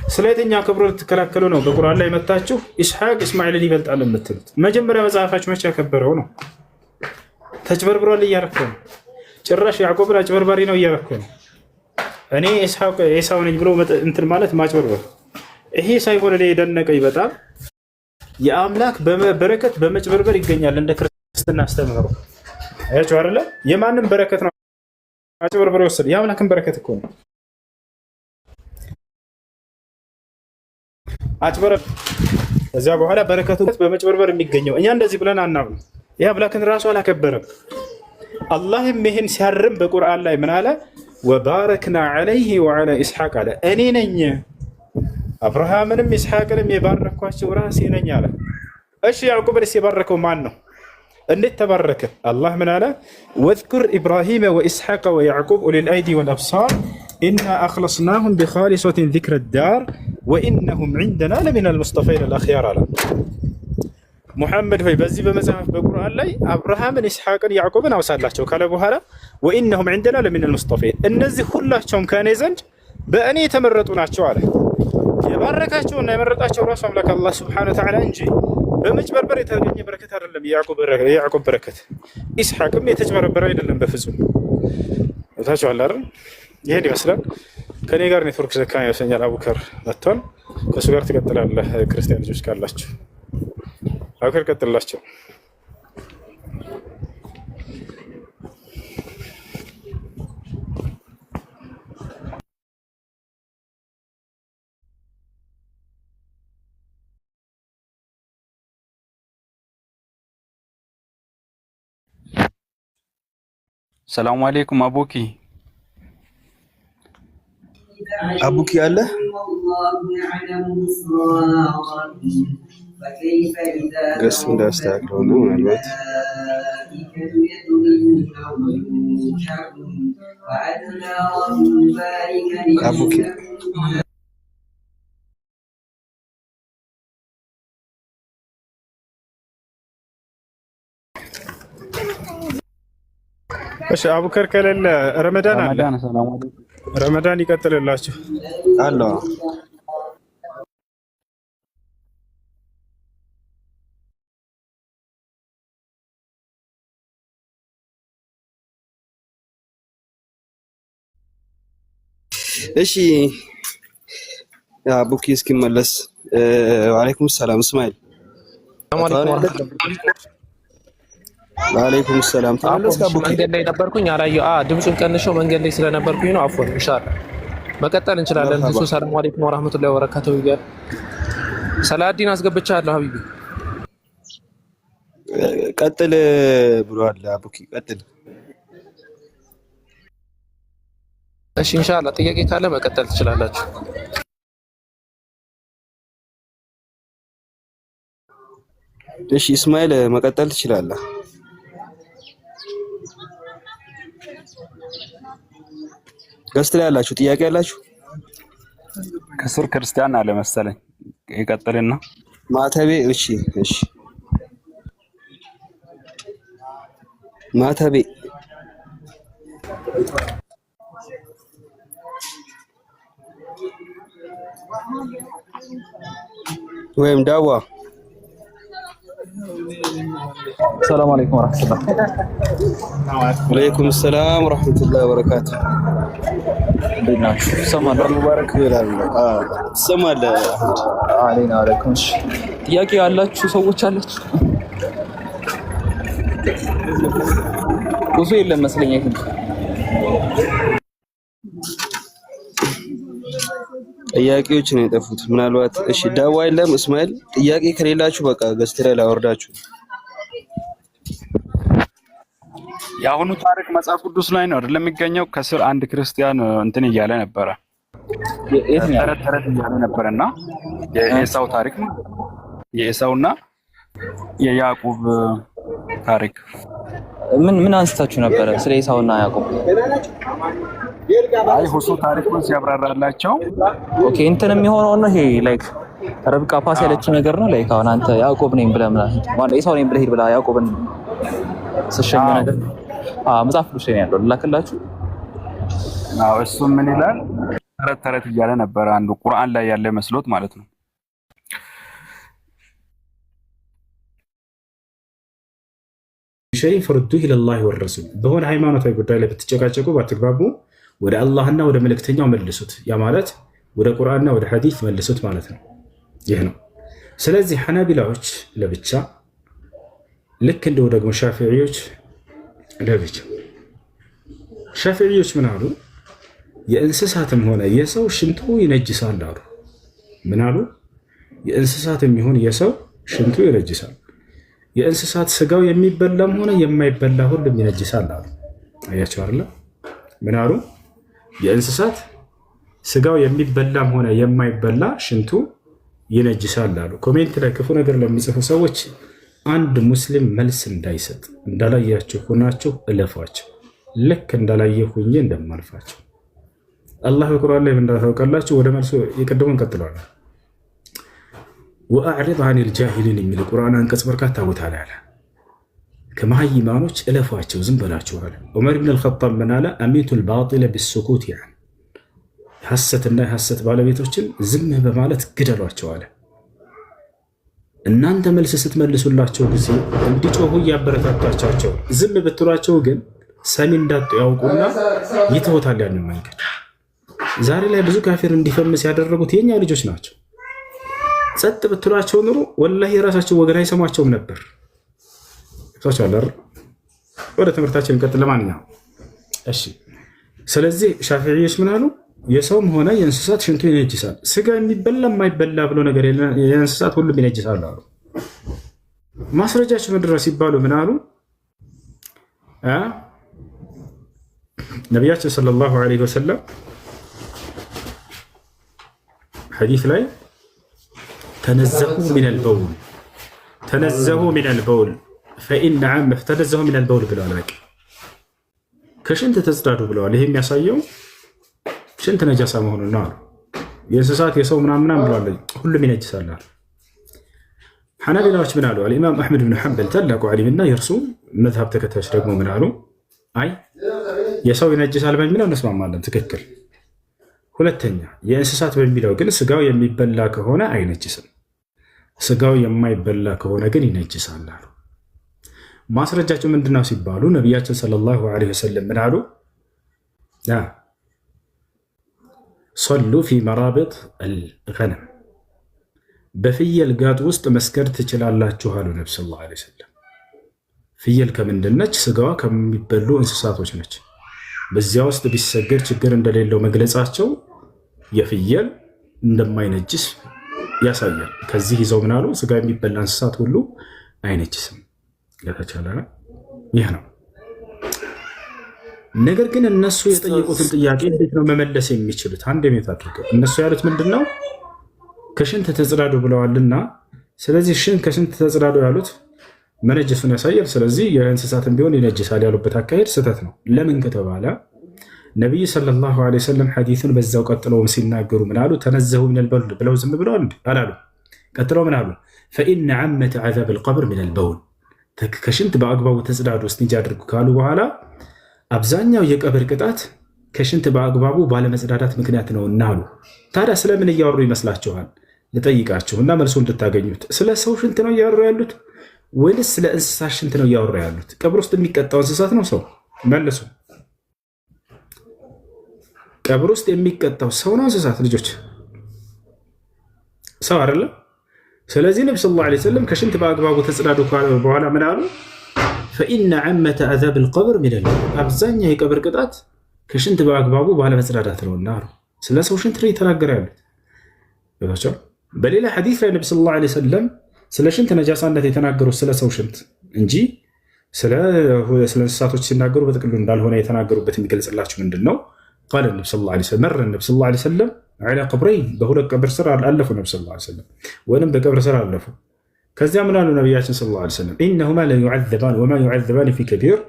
ስለየትኛው ክብሩ ልትከላከሉ ነው? በቁርአን ላይ መጣችሁ ኢስሐቅ እስማኤልን ይበልጣል የምትሉት መጀመሪያ መጽሐፋችሁ መቼ ያከበረው ነው? ተጭበርብሯል እያረከው ነው። ጭራሽ ያዕቆብን አጭበርባሪ ነው እያረከው ነው። እኔ ኢስሐቅ ኤሳው ነኝ ብሎ እንትን ማለት ማጭበርበር። ይሄ ሳይሆን እኔ የደነቀኝ በጣም የአምላክ በረከት በመጭበርበር ይገኛል። እንደ ክርስትና አስተምህሮ አያችሁ አይደለ? የማንም በረከት ነው አጭበርበር ወሰደ። የአምላክን በረከት እኮ ነው አጭበርበር። ከዚያ በኋላ በረከቱ በመጭበርበር የሚገኘው እኛ እንደዚህ ብለን አናምንም። ይህ አምላክን ራሱ አላከበረም። አላህም ይህን ሲያርም በቁርአን ላይ ምን አለ? ወባረክና ዐለይሂ ወዐላ ኢስሐቅ አለ። እኔ ነኝ አብርሃምንም ኢስሐቅንም የባረኳቸው ራሴ ነኝ አለ። እሺ ያዕቆብንስ የባረከው ማን ነው? እንዴት ተባረከ? አላህ ምን አለ? ወዝኩር ኢብራሂመ ወኢስሐቀ ወያዕቁብ ኡሊል አይዲ ወልአብሳር ኢና አኽለስናሁም ቢኻሊሰቲን ዚክረ ዳር ወኢነሁም ዒንደና ለሚነል ሙስጠፈይን አልአኽያር አለ። ሙሐመድ ሆይ በዚህ በመጽሐፍ በቁርአን ላይ አብርሃምን ኢስሐቅን ያዕቆብን አውሳላቸው ካለ በኋላ ወኢነሁም ዒንደና ለሚነል ሙስጠፈይን እነዚህ ሁላቸውም ከእኔ ዘንድ በእኔ የተመረጡ ናቸው አለ። የባረካቸውና የመረጣቸው ራሱ አምላክ አላህ ሱብሓነሁ ወተዓላ እንጂ በመጭበርበር የተገኘ በረከት አይደለም። የያዕቆብ በረከት ኢስሐቅም የተጭበረበረ አይደለም በፍጹም። ታችኋል አይደል? ይሄን ይመስላል። ከኔ ጋር ኔትወርክ ዘካኝ ይወሰኛል። አቡከር መጥቷል። ከእሱ ጋር ትቀጥላለህ። ክርስቲያን ልጆች ካላችሁ አቡከር ቀጥላቸው። ሰላም አለይኩም አቡኪ አቡኪ አለ ገስት እንዳስተካክለው ነው ማለት አቡኪ እሺ አቡከር ከሌለ ረመዳን አለ። ረመዳን ይቀጥልላችሁ አሎ እሺ አቡኪ እስኪመለስ ወአለይኩም ሰላም እስማኤል ወአለይኩም ሰላም ተመለስክ አቡኪ መንገድ ላይ ነበርኩኝ አላየሁ ድምፁን ቀንሼው መንገድ ላይ ስለነበርኩኝ ነው አፎን ኢንሻአላህ መቀጠል እንችላለን እሱ ሰላም አለይኩም ወራህመቱላሂ ወበረካቱሁ ይላል ሰላዲን አስገብቻለሁ ሀቢቢ ቀጥል ብሏል አቡኪ ቀጥል እሺ ኢንሻአላህ ጥያቄ ካለ መቀጠል ትችላላችሁ እሺ እስማኤል መቀጠል ትችላለህ ገስት ላይ ያላችሁ ጥያቄ ያላችሁ ከስር ክርስቲያን አለ መሰለኝ ይቀጥልና ማተቤ እሺ እሺ ማተቤ ወይም ዳዋ ሰላም አለይኩም ወራህመቱላህ ወአለይኩም ሰላም ወራህመቱላሂ ወበረካቱ እንደናችሁ ሰማን ሙባረክ ይላል ሰማለ አለይና አለይኩም ጥያቄ ያላችሁ ሰዎች አላችሁ ብዙ የለም መስለኝ አይደል ጥያቄዎች ነው የጠፉት ምናልባት እሺ ዳዋ የለም እስማኤል ጥያቄ ከሌላችሁ በቃ ገስት ላይ ላወርዳችሁ የአሁኑ ታሪክ መጽሐፍ ቅዱስ ላይ ነው አይደል የሚገኘው ከስር አንድ ክርስቲያን እንትን እያለ ነበረ ተረት እያለ ነበረና የኤሳው ታሪክ ነው የኤሳውና የያዕቆብ ታሪክ ምን አንስታችሁ ነበረ ስለ ኤሳውና ያዕቆብ አይ ሁሱ ታሪኩን ሲያብራራላቸው ኦኬ እንትን የሚሆነው ነው ይሄ ላይክ ረብቃ ፓስ ያለችው ነገር ነው ላይክ አሁን አንተ ያዕቆብ ነኝ ብለህ ማለት ኤሳው ነኝ ብለህ ሄድ ብላ ያዕቆብን ስሸኝ ነገር መጽሐፍ ቅዱስ ላይ ያለው ላከላችሁ እሱ ምን ይላል ተረት ተረት እያለ ነበረ አንዱ ቁርአን ላይ ያለ መስሎት ማለት ነው። ሸይ ፈርዱህ ኢለላሂ ወረሱል በሆነ ሃይማኖታዊ ጉዳይ ላይ ብትጨቃጨቁ ባትግባቡ ወደ አላህና ወደ መልእክተኛው መልሱት። ያ ማለት ወደ ቁርአንና ወደ ሐዲስ መልሱት ማለት ነው። ይህ ነው። ስለዚህ ሐናቢላዎች ለብቻ ልክ እንደው ደግሞ ሻፊዒዎች ለብቻ። ሻፊዒዎች ምን አሉ? የእንስሳትም ሆነ የሰው ሽንቱ ይነጅሳል አሉ። ምን አሉ? የእንስሳትም ይሁን የሰው ሽንቱ ይነጅሳል። የእንስሳት ስጋው የሚበላም ሆነ የማይበላ ሁሉም ይነጅሳል አሉ። አያቸው አይደል? ምን አሉ? የእንስሳት ስጋው የሚበላም ሆነ የማይበላ ሽንቱ ይነጅሳል አሉ። ኮሜንት ላይ ክፉ ነገር ለሚጽፉ ሰዎች አንድ ሙስሊም መልስ እንዳይሰጥ እንዳላያችሁ ሆናችሁ እለፏቸው። ልክ እንዳላየ ሁኜ እንደማልፋቸው አላህ በቁርአን ላይ እንዳታውቃላችሁ። ወደ መልሱ የቀደሙን ቀጥሏል። ወአዕሪድ አኒል ጃሂሊን የሚል ቁርአን አንቀጽ በርካታ ቦታ ላይ አለ። ከመሃይማኖች እለፏቸው፣ ዝም በላችሁ አለ። ዑመር ብን አልኸጣብ ምን አለ? አሚቱል ባጢለ ቢሱኩት ያን ሐሰትና የሐሰት ባለቤቶችን ዝም በማለት ግደሏቸው አለ። እናንተ መልስ ስትመልሱላቸው ጊዜ እንዲጮሁ እያበረታታቻቸው፣ ዝም ብትሏቸው ግን ሰሚ እንዳጡ ያውቁና ይተውታል ያንን መንገድ። ዛሬ ላይ ብዙ ካፊር እንዲፈምስ ያደረጉት የኛ ልጆች ናቸው። ጸጥ ብትሏቸው ኑሮ ወላሂ የራሳቸው ወገን አይሰማቸውም ነበር። ወደ ትምህርታችን እንቀጥል። ለማንኛውም እሺ፣ ስለዚህ ሻፊዒዎች ምን አሉ? የሰውም ሆነ የእንስሳት ሽንቱ ይነጅሳል። ስጋ የሚበላ የማይበላ ብሎ ነገር የእንስሳት ሁሉም ይነጅሳል አሉ። ማስረጃቸው ምንድን ነው ሲባሉ ምን አሉ? ነቢያችን ሰለላሁ ዐለይሂ ወሰለም ሐዲስ ላይ ተነዘሁ ሚነል በውል ፈኢነ ዓመተ ተነዘሁ ሚነል በውል ብለዋል። በቃ ከሽንት ተጽዳዱ ብለዋል። ይሄ የሚያሳየው ሽንት ነጃሳ መሆኑን ነው አሉ። የእንስሳት የሰው ምናምን ብለዋል፣ ሁሉም ይነጅሳል አሉ። ሐናቢላዎች ምን አሉ? አልኢማም አሕመድ ብን ሐንበል ታላቁ ዓሊምና የእርሱ መዝሀብ ተከታዮች ደግሞ ምን አሉ? አይ የሰው ይነጅሳል በሚለው እንስማማለን፣ ትክክል። ሁለተኛ የእንስሳት በሚለው ግን ስጋው የሚበላ ከሆነ አይነጅስም፣ ስጋው የማይበላ ከሆነ ግን ይነጅሳል አሉ። ማስረጃቸው ምንድነው ሲባሉ ነቢያችን ሰለላሁ ዐለይሂ ወሰለም ምን አሉ? ሰሉ ፊ መራቢጥ አልገነም በፍየል ጋጥ ውስጥ መስገድ ትችላላችሁ አሉ ነቢ ሰለላሁ ዐለይሂ ወሰለም። ፍየል ከምንድን ነች? ስጋዋ ከሚበሉ እንስሳቶች ነች። በዚያ ውስጥ ቢሰገድ ችግር እንደሌለው መግለጻቸው የፍየል እንደማይነጅስ ያሳያል። ከዚህ ይዘው ምናሉ? ስጋ የሚበላ እንስሳት ሁሉ አይነጅስም። ለተቻለ ይህ ነው። ነገር ግን እነሱ የጠየቁትን ጥያቄ እንዴት ነው መመለስ የሚችሉት? አንድ የሜት አድርገው እነሱ ያሉት ምንድን ነው? ከሽንት ተጽዳዱ ብለዋልና፣ ስለዚህ ከሽንት ተጽዳዱ ያሉት መነጀሱን ያሳያል። ስለዚህ የእንስሳትን ቢሆን ይነጅሳል ያሉበት አካሄድ ስህተት ነው። ለምን ከተባለ ነቢዩ ሰለላሁ ዐለይሂ ወሰለም ሐዲሱን በዛው ቀጥለው ሲናገሩ ምን አሉ? ተነዘሁ ሚነል በውል ብለው ዝም ብለው አላሉ። ቀጥለው ምን አሉ? ፈኢነ ዓመተ ዐዛብ አልቀብር ሚነል በውል ከሽንት በአግባቡ ተጽዳዱ እስቲንጃ አድርጉ ካሉ በኋላ አብዛኛው የቀብር ቅጣት ከሽንት በአግባቡ ባለመጽዳዳት ምክንያት ነው እና አሉ። ታዲያ ስለምን እያወሩ ይመስላችኋል? ልጠይቃችሁ እና መልሶ እንድታገኙት። ስለ ሰው ሽንት ነው እያወሩ ያሉት ወይስ ስለ እንስሳት ሽንት ነው እያወሩ ያሉት? ቀብር ውስጥ የሚቀጣው እንስሳት ነው ሰው? መልሱ። ቀብር ውስጥ የሚቀጣው ሰው ነው እንስሳት? ልጆች ሰው አይደለም። ስለዚህ ነቢ ሰለላሁ ዐለይሂ ወሰለም ከሽንት በአግባቡ ተጽዳዱ ካሉ በኋላ ምን አሉ? ፈኢነ ዓመተ ዐዛብ አልቀብር ሚነል በውል አብዛኛው የቀብር ቅጣት ከሽንት በአግባቡ ባለመጽዳዳት ነውና አሉ። ስለ ሰው ሽንት ነው የተናገረ ያሉት። በሌላ ሐዲስ ላይ ነቢ ሰለላሁ ዐለይሂ ወሰለም ስለ ሽንት ነጃሳነት የተናገሩት ስለ ሰው ሽንት እንጂ ስለ እንስሳቶች ሲናገሩ በጥቅሉ እንዳልሆነ የተናገሩበት የሚገልጽላችሁ ምንድን ነው? ቃለ ነቢ ሰለላሁ ዐለይሂ ወሰለም መረ ነቢ ሰለላሁ ዐለይሂ ወሰለም ዐላ ቀብረይን በሁለት ቀብር ስር አለፉ ነቢ ሰለላሁ ዐለይሂ ወሰለም ወይም በቀብር ስር አለፉ። ከዚያ ምን አሉ ነቢያችን ሰለላሁ ዐለይሂ ወሰለም? ኢነሁማ ለዩዐዘባን ወማ ዩዐዘባን ፊ ከቢር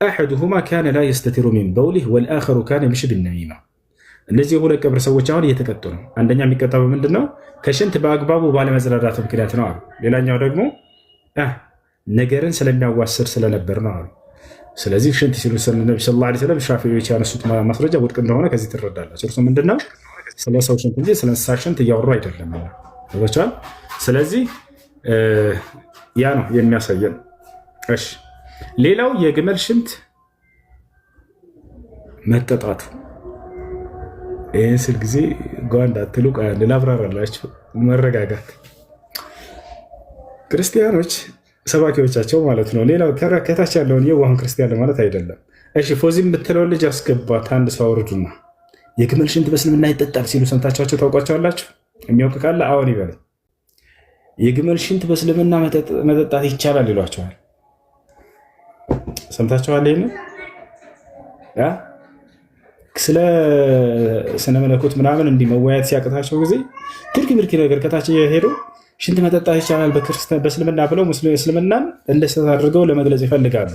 አሐዱሁማ ካነ ላ የስተቲሩ ሚን በውሊህ ወልአኸሩ ካነ የምሺ ቢነሚማ። እነዚህ የሁለት ቀብር ሰዎች አሁን እየተቀጡ ነው። አንደኛ የሚቀጣው ምንድን ነው? ከሽንት በአግባቡ ባለመጽዳዳት ምክንያት ነው አሉ። ሌላኛው ደግሞ ነገርን ስለሚያዋስድ ስለነበር ነው አሉ። ስለዚህ ሽንት ሲሉ ነቢ ሰለላሁ ዐለይሂ ወሰለም ሻፊዒዎች ያነሱት ማስረጃ ውድቅ እንደሆነ ከዚህ ትረዳላችሁ። እርሱ ምንድን ነው? ስለ ሰው ሽንት እንጂ ስለ እንስሳ ሽንት እያወሩ አይደለም። ይወቻል። ስለዚህ ያ ነው የሚያሳየን። እሺ ሌላው የግመል ሽንት መጠጣቱ ይህን ስል ጊዜ ጓንዳ ትሉ ላብራራላችሁ። መረጋጋት ክርስቲያኖች ሰባኪዎቻቸው ማለት ነው። ሌላው ከታች ያለውን የዋህን ክርስቲያን ማለት አይደለም። እሺ ፎዚም የምትለውን ልጅ አስገባት። አንድ ሰው አውርዱና የግመል ሽንት በእስልምና ይጠጣል ሲሉ ሰምታችኋቸው ታውቋቸዋላችሁ? የሚያውቅ ካለ አሁን ይበል። የግመል ሽንት በእስልምና መጠጣት ይቻላል ይሏቸዋል። ሰምታችኋል? ይህን ስለ ስነ መለኮት ምናምን እንዲህ መወያየት ሲያቅታቸው ጊዜ ትርኪ ምርኪ ነገር ከታች ሄዱ ሽንት መጠጣት ይቻላል በእስልምና ብለው እስልምናን እንደሰት አድርገው ለመግለጽ ይፈልጋሉ።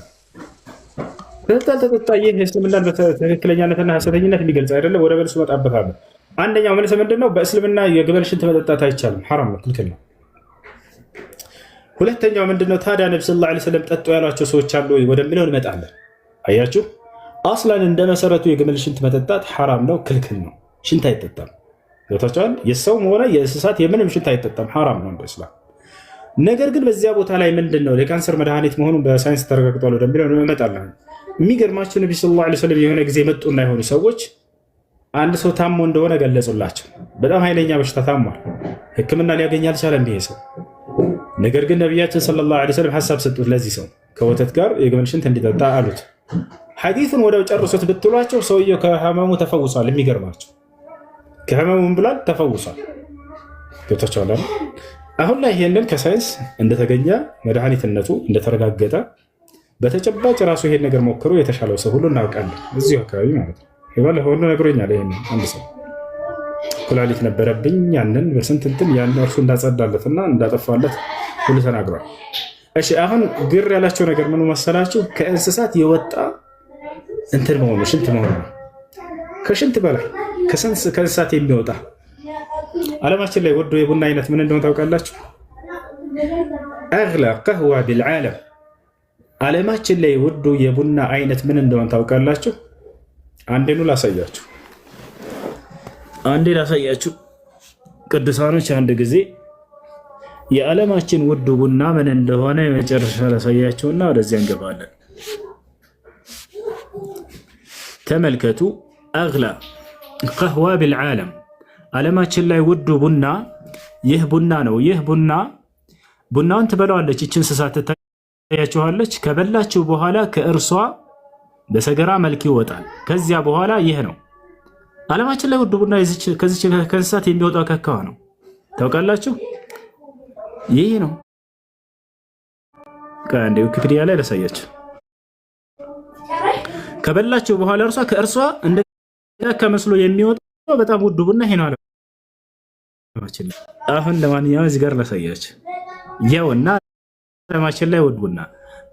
ተጠጣ ይህ እስልምናን በትክክለኛነትና ሐሰተኝነት የሚገልጽ አይደለም። ወደ መልሱ እመጣበታለሁ። አንደኛው መልስ ምንድነው? በእስልምና የግመል ሽንት መጠጣት አይቻልም፣ ሐራም ነው፣ ክልክል ነው። ሁለተኛው ምንድነው? ታዲያ ነብዩ ሰለላሁ ዐለይሂ ወሰለም ጠጡ ያሏቸው ሰዎች አሉ ወደሚለው እንመጣለን። አያችሁ፣ አስላን እንደ መሰረቱ የግመል ሽንት መጠጣት ሐራም ነው፣ ክልክል ነው። ሽንት አይጠጣም። ገብታችኋል? የሰውም ሆነ የእንስሳት የምንም ሽንት አይጠጣም፣ ሐራም ነው እንደ እስላም። ነገር ግን በዚያ ቦታ ላይ ምንድነው የካንሰር መድኃኒት መሆኑን በሳይንስ ተረጋግጧል ወደሚለው እንመጣለን። የሚገርማቸው ነብዩ ሰለላሁ ዐለይሂ ወሰለም የሆነ ጊዜ መጡና የሆኑ ሰዎች አንድ ሰው ታሞ እንደሆነ ገለጹላቸው። በጣም ኃይለኛ በሽታ ታሟል፣ ሕክምና ሊያገኝ አልቻለም ይሄ ሰው። ነገር ግን ነቢያችን ሰለላሁ ዐለይሂ ወሰለም ሀሳብ ሰጡት። ለዚህ ሰው ከወተት ጋር የግመል ሽንት እንዲጠጣ አሉት። ሐዲሱን ወደው ጨርሶት ብትሏቸው ሰውየው ከህመሙ ተፈውሷል። የሚገርማቸው ከህመሙ ብሏል ተፈውሷል። ገብታችኋል? አሁን ላይ ይሄንን ከሳይንስ እንደተገኘ መድኃኒትነቱ እንደተረጋገጠ በተጨባጭ ራሱ ይሄን ነገር ሞክሮ የተሻለው ሰው ሁሉ እናውቃለን። እዚሁ አካባቢ ማለት ነው። ይባል ሁሉ ነግሮኛል። ይሄን አንድ ሰው ኩላሊት ነበረብኝ ያንን በስንት እንትን ያን እርሱ እንዳጸዳለትና እንዳጠፋለት ሁሉ ተናግሯል። እሺ አሁን ግር ያላቸው ነገር ምን መሰላችሁ? ከእንስሳት የወጣ እንትን መሆኑ ሽንት መሆኑ ከሽንት በላይ ከእንስሳት የሚወጣ ዓለማችን ላይ ወዶ የቡና አይነት ምን እንደሆነ ታውቃላችሁ? አግላ ቀህዋ ቢልዓለም ዓለማችን ላይ ወዶ የቡና አይነት ምን እንደሆነ ታውቃላችሁ? አንዴኑ ላሳያችሁ። ቅዱሳኖች አንድ ጊዜ የዓለማችን ውዱ ቡና ምን እንደሆነ የመጨረሻ ላሳያችሁና ወደዚያ እንገባለን። ተመልከቱ። አግላ ቀህዋ ቢልዓለም ዓለማችን ላይ ውዱ ቡና ይህ ቡና ነው። ይህ ቡናውን ትበላዋለች ይህች እንስሳት ታያችኋለች። ከበላችሁ በኋላ ከእርሷ በሰገራ መልክ ይወጣል። ከዚያ በኋላ ይህ ነው ዓለማችን ላይ ውዱ ቡና ከዚች ከእንስሳት የሚወጣው ከካዋ ነው። ታውቃላችሁ? ይህ ነው። ከአንዴ ዊኪፒዲያ ላይ ላሳያችሁ። ከበላችሁ በኋላ ከእርሷ እንደ ከመስሎ የሚወጣው በጣም ውዱ ቡና ይሄ ነው ዓለማችን ላይ። አሁን ለማንኛውም እዚህ ጋር ላሳያችሁ። ያውና ዓለማችን ላይ ውድ ቡና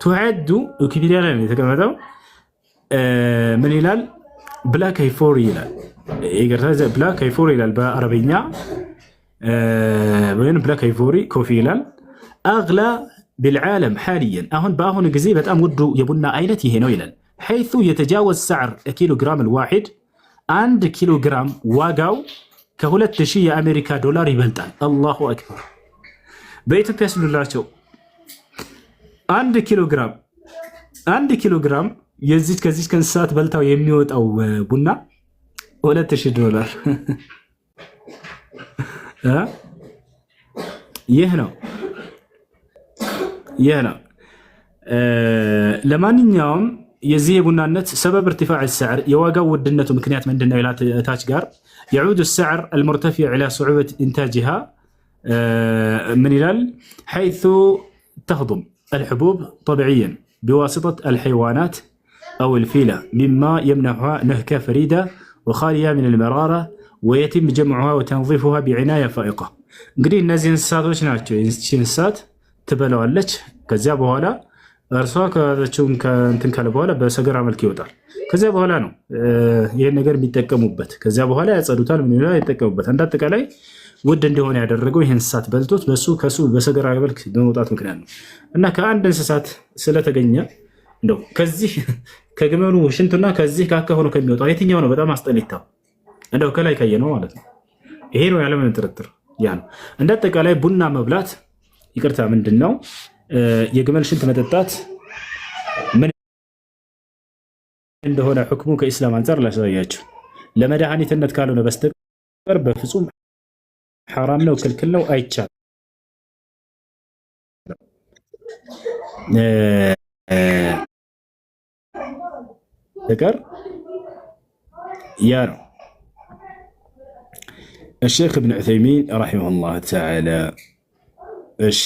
ቱዓዱ ዊኪፒዲያ ላይ ነው የተቀመጠው። ምን ይላል? ብላክ አይፎሪ ይላል። ብላክ አይፎሪ ይላል በአረብኛ ወይም ብላክ አይፎሪ ኮፊ ይላል። አግላ ቢልዓለም ሓልየን አሁን በአሁኑ ጊዜ በጣም ውዱ የቡና አይነት ይሄ ነው ይላል። ሐይቱ የተጃወዝ ሰዕር ኪሎ ግራም ልዋሒድ 1 ኪሎ ግራም ዋጋው ከ2000 የአሜሪካ ዶላር ይበልጣል። አላሁ አክበር። በኢትዮጵያ ስሉላቸው 1 ኪሎ ግራም ከዚህ ከእንስሳት በልታው የሚወጣው ቡና 2000 ዶላር። ይህ ነው። ለማንኛውም የዚህ የቡናነት ሰበብ ارتفاع السعر የዋጋው ውድነቱ ምክንያት ምንድነው? ይላል ታች ጋር يعود السعر المرتفع الى صعوبة انتاجها من ይላል حيث تهضم الحبوب طبيعيا بواسطة الحيوانات أو الفيلة مما يمنحها نهكة فريدة وخالية من المرارة ويتم جمعها وتنظيفها بعناية فائقة። እንግዲህ እነዚህ እንስሳቶች ናቸው። እነዚህ እንስሳት ትበላዋለች። ከዚያ በኋላ እርሷ ከዛቸውን ከእንትን ካለ በኋላ በሰገራ መልክ ይወጣል። ከዚያ በኋላ ነው ይሄን ነገር የሚጠቀሙበት። ከዚያ በኋላ ያጸዱታል፣ ምን ይላል ይጠቀሙበት። አንድ አጠቃላይ ውድ እንደሆነ ያደረገው ይሄን እንስሳት በልቶት ከሱ በሰገራ መልክ በመውጣት ምክንያት ነው። እና ከአንድ እንስሳት ስለተገኘ እንደው ከዚህ ከግመሉ ሽንቱና ከዚህ ካካ ሆኖ ከሚወጣው የትኛው ነው በጣም አስጠሊታው? እንደው ከላይ ካየ ነው ማለት ነው። ይሄ ነው ያለምን ጥርጥር ያ ነው። እንደ አጠቃላይ ቡና መብላት ይቅርታ፣ ምንድን ነው የግመል ሽንት መጠጣት ምን እንደሆነ ሕክሙ ከኢስላም አንጻር ላሳያችሁ። ለመድኃኒትነት ካልሆነ በስተቀር በፍጹም ሐራም ነው፣ ክልክል ነው፣ አይቻልም። በቀር ያ ነው። الشيخ ابن عثيمين رحمه الله تعالى እሺ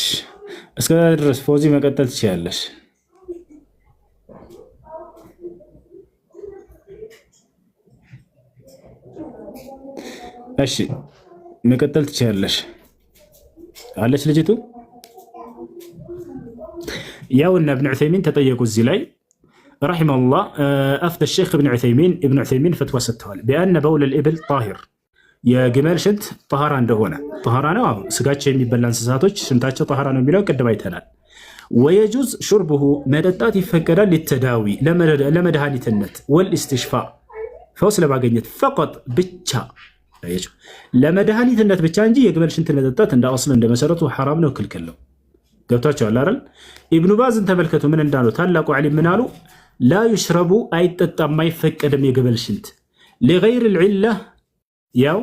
እስከ ድረስ ፎዚ መቀጠል ትችያለሽ። እሺ መቀጠል ትችያለሽ አለች ልጅቱ። ያውና ابن عثيمين ተጠየቁ እዚህ ላይ رحمه الله أفتى الشيخ ابن عثيمين فتوى ستوال بأن بول الإبل طاهر የግመል ሽንት ጠሃራ እንደሆነ ጠሃራ ነው። ስጋቸው የሚበላ እንስሳቶች ሽንታቸው ጠሃራ ነው የሚለው ቅድም አይተናል። ወየጁዝ ሹርቡሁ መጠጣት ይፈቀዳል። ሊተዳዊ ለመድኃኒትነት ወልእስትሽፋ ፈውስ ለማግኘት ፈቆጥ ብቻ ለመድኃኒትነት ብቻ እንጂ የግመል ሽንት መጠጣት እንደ አስል እንደ መሰረቱ ሐራም ነው፣ ክልክል ነው። ገብታችኋል አይደል? ኢብኑ ባዝን ተመልከቱ ምን እንዳሉ ታላቁ ዓሊም ምን አሉ? ላ ዩሽረቡ አይጠጣም አይፈቀድም የግመል ሽንት ለገይር ልዕላ ያው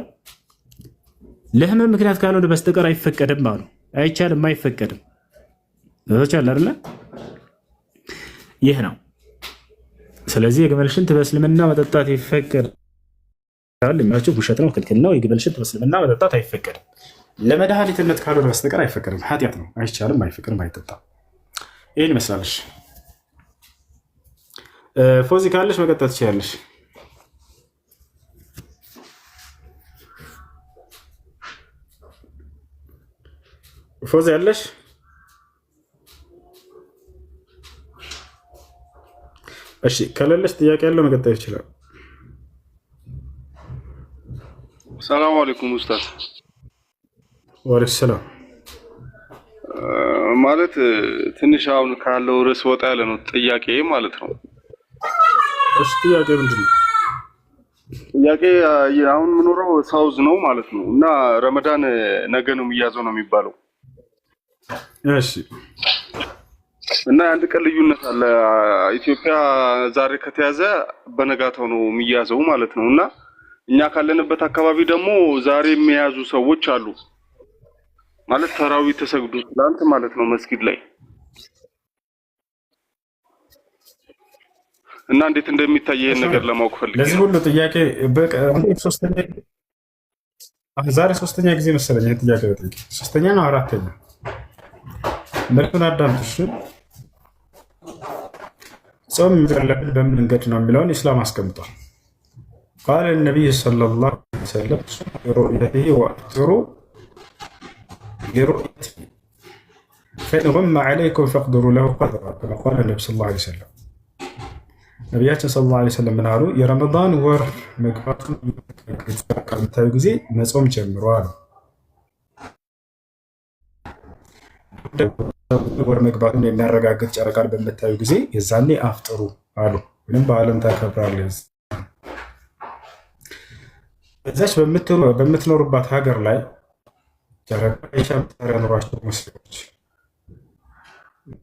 ለህመም ምክንያት ካልሆነ በስተቀር አይፈቀድም አሉ። አይቻልም፣ አይፈቀድም። ገብታችኋል አይደል? ይህ ነው። ስለዚህ የግመል ሽንት በእስልምና መጠጣት ይፈቀዳል የሚያቸው ውሸት ነው፣ ክልክል ነው። የግመል ሽንት በእስልምና መጠጣት አይፈቀድም። ለመድኃኒትነት ካልሆነ በስተቀር አይፈቀድም። ኃጢአት ነው፣ አይቻልም፣ አይፈቅድም፣ አይጠጣም። ይህን ይመስላለሽ። ፎዚ ካለሽ መቀጠል ትችላለሽ። ፎዚ ያለሽ? እሺ ከሌለሽ ጥያቄ ያለው መቀጠል ይችላል። ሰላም አለይኩም ኡስታዝ። ወአለይኩም ሰላም። ማለት ትንሽ አሁን ካለው ርዕስ ወጣ ያለ ነው ጥያቄ ማለት ነው። እሺ ጥያቄ ምንድን ነው? ጥያቄ አሁን የምኖረው ሳውዝ ነው ማለት ነው እና ረመዳን ነገ ነው የሚያዘው ነው የሚባለው። እሺ እና አንድ ቀን ልዩነት አለ። ኢትዮጵያ ዛሬ ከተያዘ በነጋታው ነው የሚያዘው ማለት ነው እና እኛ ካለንበት አካባቢ ደግሞ ዛሬ የሚያዙ ሰዎች አሉ ማለት ተራዊ ተሰግዶ ትላንት ማለት ነው መስጊድ ላይ እና እንዴት እንደሚታይ ይሄን ነገር ለማወቅ ፈልጌ ለዚህ ሁሉ ጥያቄ ዛሬ ሶስተኛ ጊዜ መሰለኝ ይሄን ጥያቄ በጥያቄ ሶስተኛ ነው አራተኛ መልኩን አዳምጥሽ ጾም የሚፈለግ በምን መንገድ ነው የሚለውን ኢስላም አስቀምጧል። قال النبي صلى الله عليه وسلم برؤيته وأفطروا برؤيته فإن غم عليكم فاقدروا له قدرا كما قال النبي صلى الله عليه وسلم ነቢያችን ሰለላሁ ዐለይሂ ወሰለም ምን አሉ? የረመዳን ወር መግባቱን ከምታዩ ጊዜ መጾም ጀምሯል። ወር መግባቱን የሚያረጋግጥ ጨረቃን በምታዩ ጊዜ የዛኔ አፍጥሩ አሉ። ወይም በዓለም ታከብራለህ። በዛች በምትኖሩባት ሀገር ላይ ጨረቃ የሻምጣሪያ ኑሯቸው ሙስሊሞች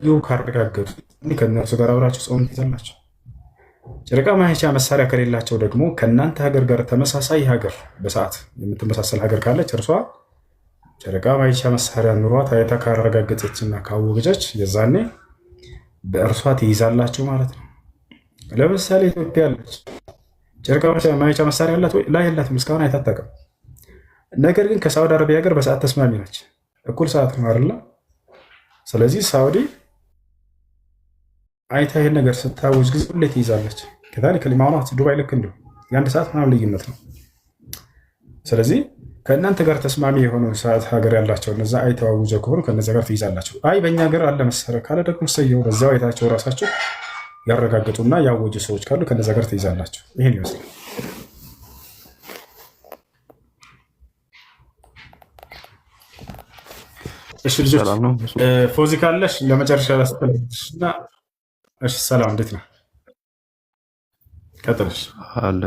ይሁ ካረጋገጡ ከእነርሱ ጋር አብራችሁ ጾም ትይዛላችሁ። ጨረቃ ማየቻ መሳሪያ ከሌላቸው ደግሞ ከእናንተ ሀገር ጋር ተመሳሳይ ሀገር በሰዓት የምትመሳሰል ሀገር ካለች እርሷ ጨረቃ ማየቻ መሳሪያ ኑሯት አይታ ካረጋገጠችና ካወገጨች የዛኔ በእርሷ ትይዛላችሁ ማለት ነው። ለምሳሌ ኢትዮጵያ ያለች ጨረቃ ማየቻ መሳሪያ ያላት ወይ ላይ ያላት እስካሁን አይታጠቅም። ነገር ግን ከሳውዲ አረቢያ ጋር በሰዓት ተስማሚ ነች። እኩል ሰዓት ነው አይደል? ስለዚህ ሳውዲ አይታ ይሄን ነገር ስታውጅ ጊዜ ሁሌ ትይዛለች። ከዛልክ ለማውራት ዱባይ ልክ እንደው የአንድ ሰዓት ምናምን ልዩነት ነው። ስለዚህ ከእናንተ ጋር ተስማሚ የሆኑ ሰዓት ሀገር ያላቸው እነዛ አይተዋውጀ ከሆኑ ከነዛ ጋር ትይዛላችሁ። አይ በእኛ ሀገር አለ መሰረት ካለ ደግሞ ሰየው በዛው አይታቸው ራሳቸው ያረጋግጡና ያወጁ ሰዎች ካሉ ከነዛ ጋር ትይዛላችሁ። ይሄን ይመስላል። እሺ ልጆች ፎዚ ካለሽ ለመጨረሻ ላስተላልፍና እሺ ሰላም እንዴት ነህ? ቀጥልሽ አለ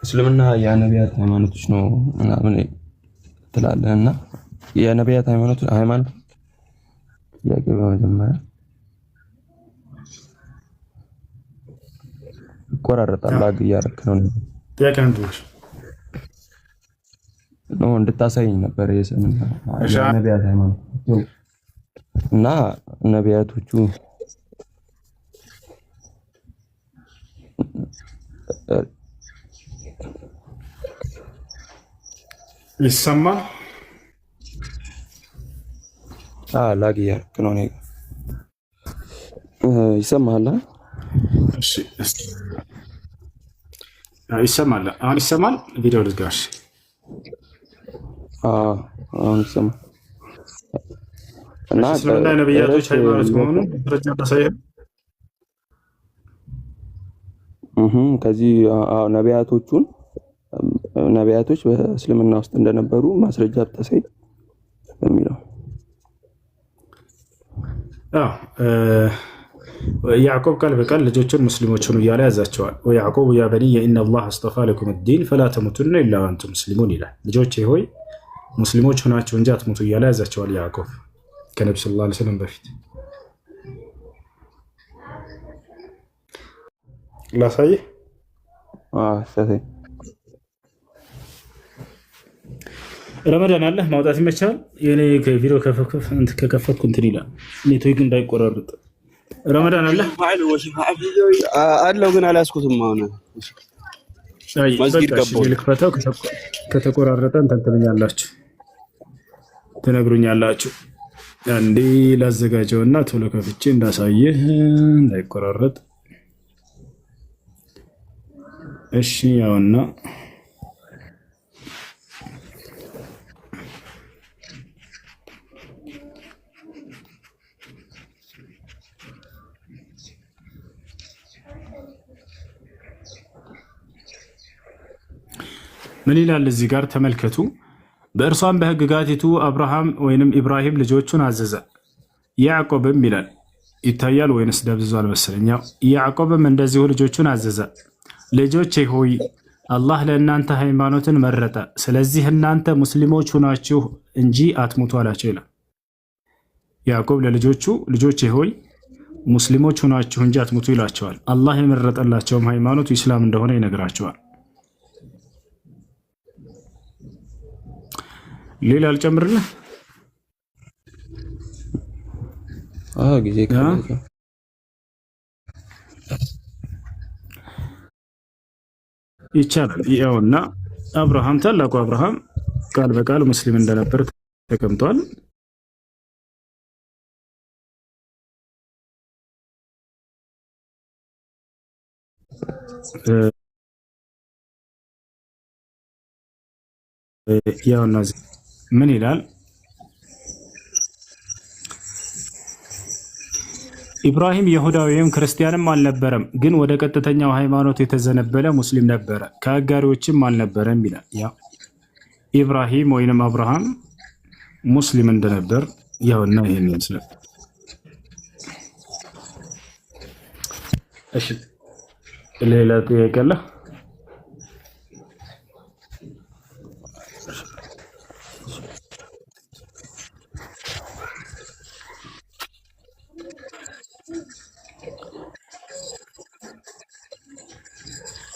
እስልምና የነቢያት ሃይማኖቶች ነው ምናምን ትላለህና የነቢያት ሃይማኖት ጥያቄ በመጀመሪያ ይቆራረጣል። ላግ እያደረክ ነው። ጥያቄ አንዱሽ ነው እንድታሳይኝ ነበር የእስልምና የነቢያት ሃይማኖት እና ነቢያቶቹ ይሰማል። ላግ እያደረክ ነው። ይሰማል? እሺ ይሰማል። አሁን ይሰማል። ቪዲዮ ልዝጋሽ። አሁን ይሰማል። እና እስልምና የነቢያቶች ሃይማኖት መሆኑን ደረጃ ታሳየን። ከዚህ ነቢያቶች በእስልምና ውስጥ እንደነበሩ ማስረጃ ብታሳይ የሚለው ያዕቆብ ቃል በቃል ልጆቹን ሙስሊሞች ሁኑ እያለ ያዛቸዋል። ወያዕቆብ ያ በኒየ ኢነ አላህ አስጠፋ ለኩም ዲን ፈላ ተሙቱነ ኢላ ወአንቱም ሙስሊሙን ይላል። ልጆቼ ሆይ ሙስሊሞች ሆናችሁ እንጂ አትሙቱ እያለ ያዛቸዋል ያዕቆብ ከነቢ ሰለላሁ ዐለይሂ ወሰለም በፊት። ላሳይህ ረመዳን አለ ማውጣት ይመቻል። የኔ ቪዲዮ ከከፈትኩ እንትን ይላል ኔትወርክ እንዳይቆራረጥ። ረመዳን አለ አለው ግን አላስኩትም። አሁን መስጊድ ገባሁ። ልክፈተው። ከተቆራረጠ እንትን ትሉኛላችሁ፣ ትነግሩኛላችሁ። አንዴ ላዘጋጀውና ቶሎ ከፍቼ እንዳሳየህ እንዳይቆራረጥ። እሺ ያውና ምን ይላል እዚህ ጋር ተመልከቱ። በእርሷም በሕግጋቲቱ አብርሃም ወይንም ኢብራሂም ልጆቹን አዘዘ። ያዕቆብም ይላል ይታያል ወይንስ ደብዝዟል መሰለኝ። ያዕቆብም እንደዚሁ ልጆቹን አዘዘ። ልጆቼ ሆይ አላህ ለእናንተ ሃይማኖትን መረጠ፣ ስለዚህ እናንተ ሙስሊሞች ሁናችሁ እንጂ አትሙቱ አላቸው ይላል። ያዕቆብ ለልጆቹ ልጆቼ ሆይ ሙስሊሞች ሁናችሁ እንጂ አትሙቱ ይላቸዋል። አላህ የመረጠላቸውም ሃይማኖቱ ኢስላም እንደሆነ ይነግራቸዋል። ሌላ አልጨምርልህ? ጊዜ ይቻላል። ያውና አብርሃም ታላቁ አብርሃም ቃል በቃል ሙስሊም እንደነበር ተቀምጧል። ያውና ምን ይላል? ኢብራሂም ይሁዳዊም ክርስቲያንም አልነበረም፣ ግን ወደ ቀጥተኛው ሃይማኖት የተዘነበለ ሙስሊም ነበረ፣ ከአጋሪዎችም አልነበረም ይላል። ያ ኢብራሂም ወይንም አብርሃም ሙስሊም እንደነበር ያውና ይሄን ይመስላል። እሺ ሌላ ጥያቄ አለ?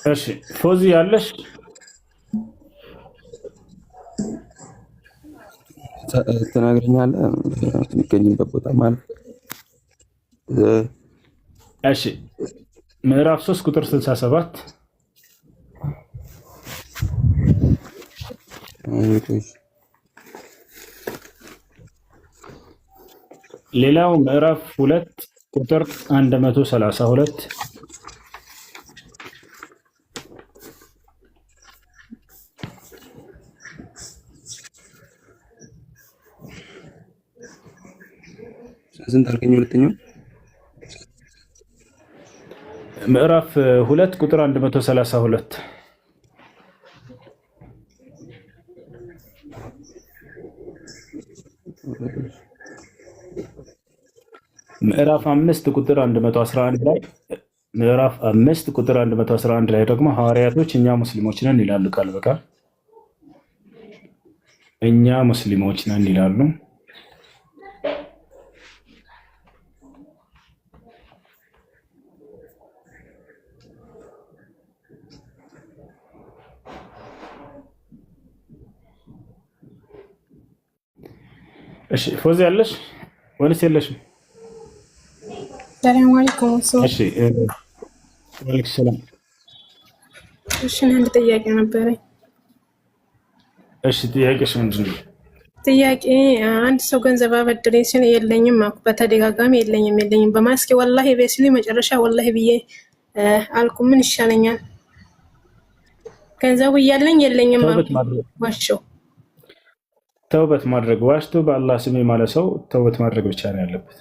እሺ ፎዚ ያለሽ ተናግረኛለህ የሚገኝበት ቦታ ማለት። እሺ ምዕራፍ 3 ቁጥር 67 ሌላው ምዕራፍ 2 ቁጥር 132 ስንት አልከኝ? ሁለተኛው ምዕራፍ 2 ቁጥር 132 ምዕራፍ 5 ቁጥር 111 ላይ ምዕራፍ 5 ቁጥር 111 ላይ ደግሞ ሐዋርያቶች እኛ ሙስሊሞች ነን ይላሉ። ቃል በቃል እኛ ሙስሊሞች ነን ይላሉ። እሺ ፎዚ ያለሽ ወይስ የለሽም? ሰላም አለይኩም። እሺ ወአለይኩም ሰላም። እሺ አንድ ጥያቄ ነበረኝ። እሺ ጥያቄሽ ምንድን ነው? ጥያቄ አንድ ሰው ገንዘብ አበድረኝ ሲል የለኝም አልኩ። በተደጋጋሚ የለኝም በማስኪ ወላሂ በስሊ መጨረሻ ወላሂ ብዬ አልኩ። ምን ይሻለኛል? ገንዘቡ እያለኝ የለኝም ዋሽው። ተውበት ማድረግ ዋሽቶ በአላህ ስም ማለት ሰው ተውበት ማድረግ ብቻ ነው ያለበት።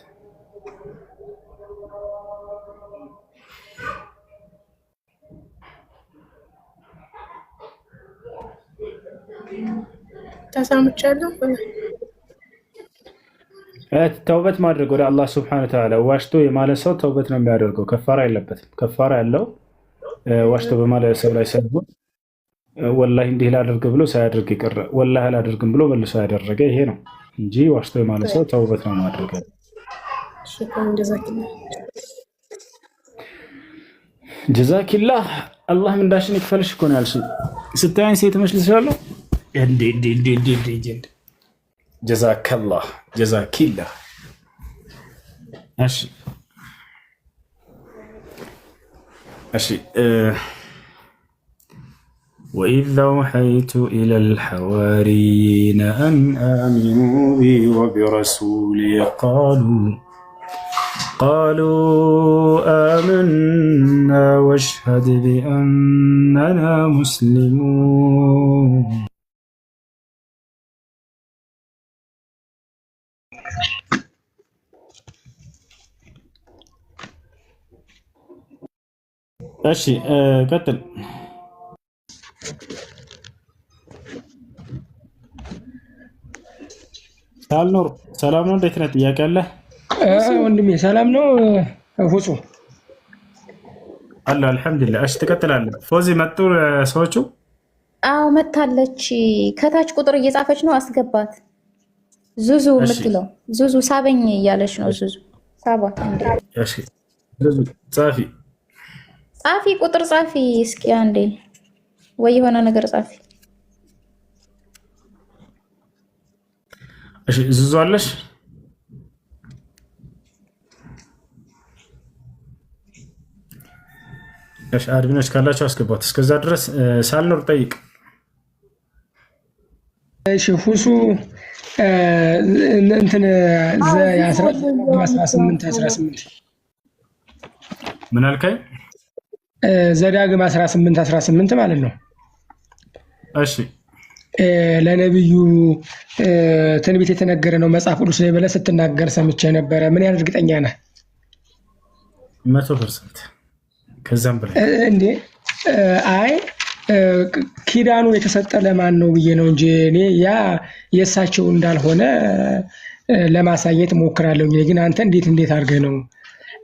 ተሳምቻለሁ። ተውበት ማድረግ ወደ አላህ Subhanahu Wa Ta'ala ዋሽቶ የማለት ሰው ተውበት ነው የሚያደርገው። ከፋራ የለበትም። ከፋራ ያለው ዋሽቶ በማለት ሰው ላይ ሰልቦ ወላሂ እንዲህ ላድርግ ብሎ ሳያደርግ ይቀር ወላሂ አላደርግም ብሎ መልሶ ያደረገ ይሄ ነው እንጂ ዋሽቶ የማለት ሰው ተውበት ነው ማድረግ። ሽክራን ጀዛኪላህ አላህ ምንዳሽን ይክፈልሽ እኮ ነው ያልሽኝ። ስታይን ሴት መስልሻለሁ እንዴ ጀዛከላህ ጀዛኪላህ። እሺ وإذ أوحيت إلى الحواريين أن آمنوا بي وبرسولي قالوا آمنا واشهد بأننا مسلمون. أشي قتل ሳልኖር ሰላም ነው። እንዴት ነህ? ጥያቄ አለ ወንድሜ? ሰላም ነው ፉጹ አለ አልሐምዱሊላህ። እሺ ትቀጥላለህ። ፎዚ መጡ ሰዎቹ? አዎ መታለች። ከታች ቁጥር እየጻፈች ነው። አስገባት። ዙዙ የምትለው ዙዙ ሳበኝ እያለች ነው። ዙዙ ሳባት እንዴ? እሺ ዙዙ ጻፊ ቁጥር ጻፊ እስኪ አንዴ ወይ የሆነ ነገር ጻፊ። እሺ ዙዙ አለሽ? እሺ አድሚኖች ካላችሁ አስገባት። እስከዛ ድረስ ሳልኖር ጠይቅ። እሺ ፉሱ እንትን ዘ18 ምን አልከኝ? ዘዳግም 18 ማለት ነው። እሺ ለነብዩ ትንቢት የተነገረ ነው መጽሐፍ ቅዱስ ላይ ብለህ ስትናገር ሰምቼ ነበረ። ምን ያህል እርግጠኛ ነህ? 100% ከዛም በላይ እንዴ? አይ ኪዳኑ የተሰጠ ለማን ነው ብዬ ነው እንጂ እኔ ያ የእሳቸው እንዳልሆነ ለማሳየት ሞክራለሁ። ግን አንተ እንዴት አድርገህ ነው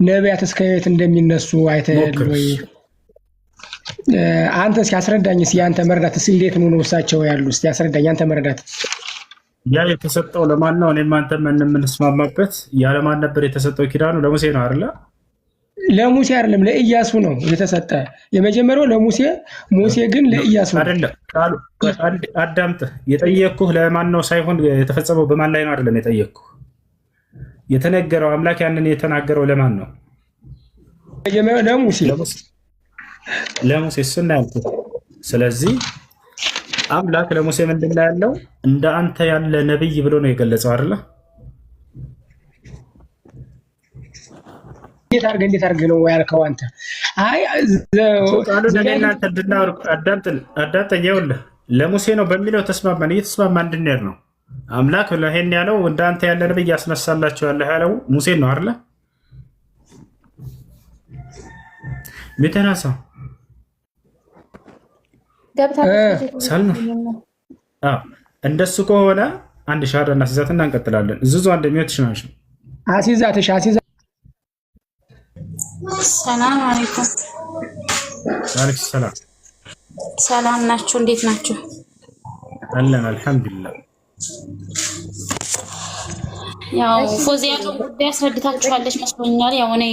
ነቢያት እስከ የት እንደሚነሱ አይተሃል ወይ? አንተ እስኪ አስረዳኝ። እስኪ አንተ መረዳት እስኪ እንዴት ነው እሳቸው ያሉ? እስኪ አስረዳኝ አንተ መረዳት። ያ የተሰጠው ለማን ነው? እኔም አንተ ምን የምንስማማበት ያለ ማን ነበር የተሰጠው? ኪዳኑ ለሙሴ ነው አይደለ? ለሙሴ አይደለም ለኢያሱ ነው የተሰጠ። የመጀመሪያው ለሙሴ፣ ሙሴ ግን ለኢያሱ አይደለም። ቃሉ አዳምጥ። የጠየቅኩህ ለማን ነው ሳይሆን የተፈጸመው በማን ላይ ነው አይደለም የጠየቅኩህ። የተነገረው አምላክ ያንን የተናገረው ለማን ነው? ለሙሴ እሱን ያልኩት። ስለዚህ አምላክ ለሙሴ ምንድን ነው ያለው? እንደ አንተ ያለ ነብይ ብሎ ነው የገለጸው አይደለ? እንዴት አድርገህ ነው ያልከው አንተ? አይ እናንተ እንድናወር አዳምጠኝ። ይኸውልህ ለሙሴ ነው በሚለው ተስማማን። እየተስማማን እንድንሄድ ነው። አምላክ ለሄን ያለው እንደ አንተ ያለ ነብይ ያስነሳላችኋለሁ ያለው ሙሴ ነው አይደለ? ሚተናሳ እንደሱ ከሆነ አንድ ሻሃዳ እናስይዛትና እንቀጥላለን። ዙዙ አንድ ሚወት ሽናሽ አሲዛትሽ ሰላም አለይኩም። ወአለይኩም ሰላም። ሰላም ናችሁ? እንዴት ናችሁ? አለን አልሐምዱሊላህ። ያው ፎዚያ ጉዳይ አስረድታችኋለች መስሎኛል። ያው እኔ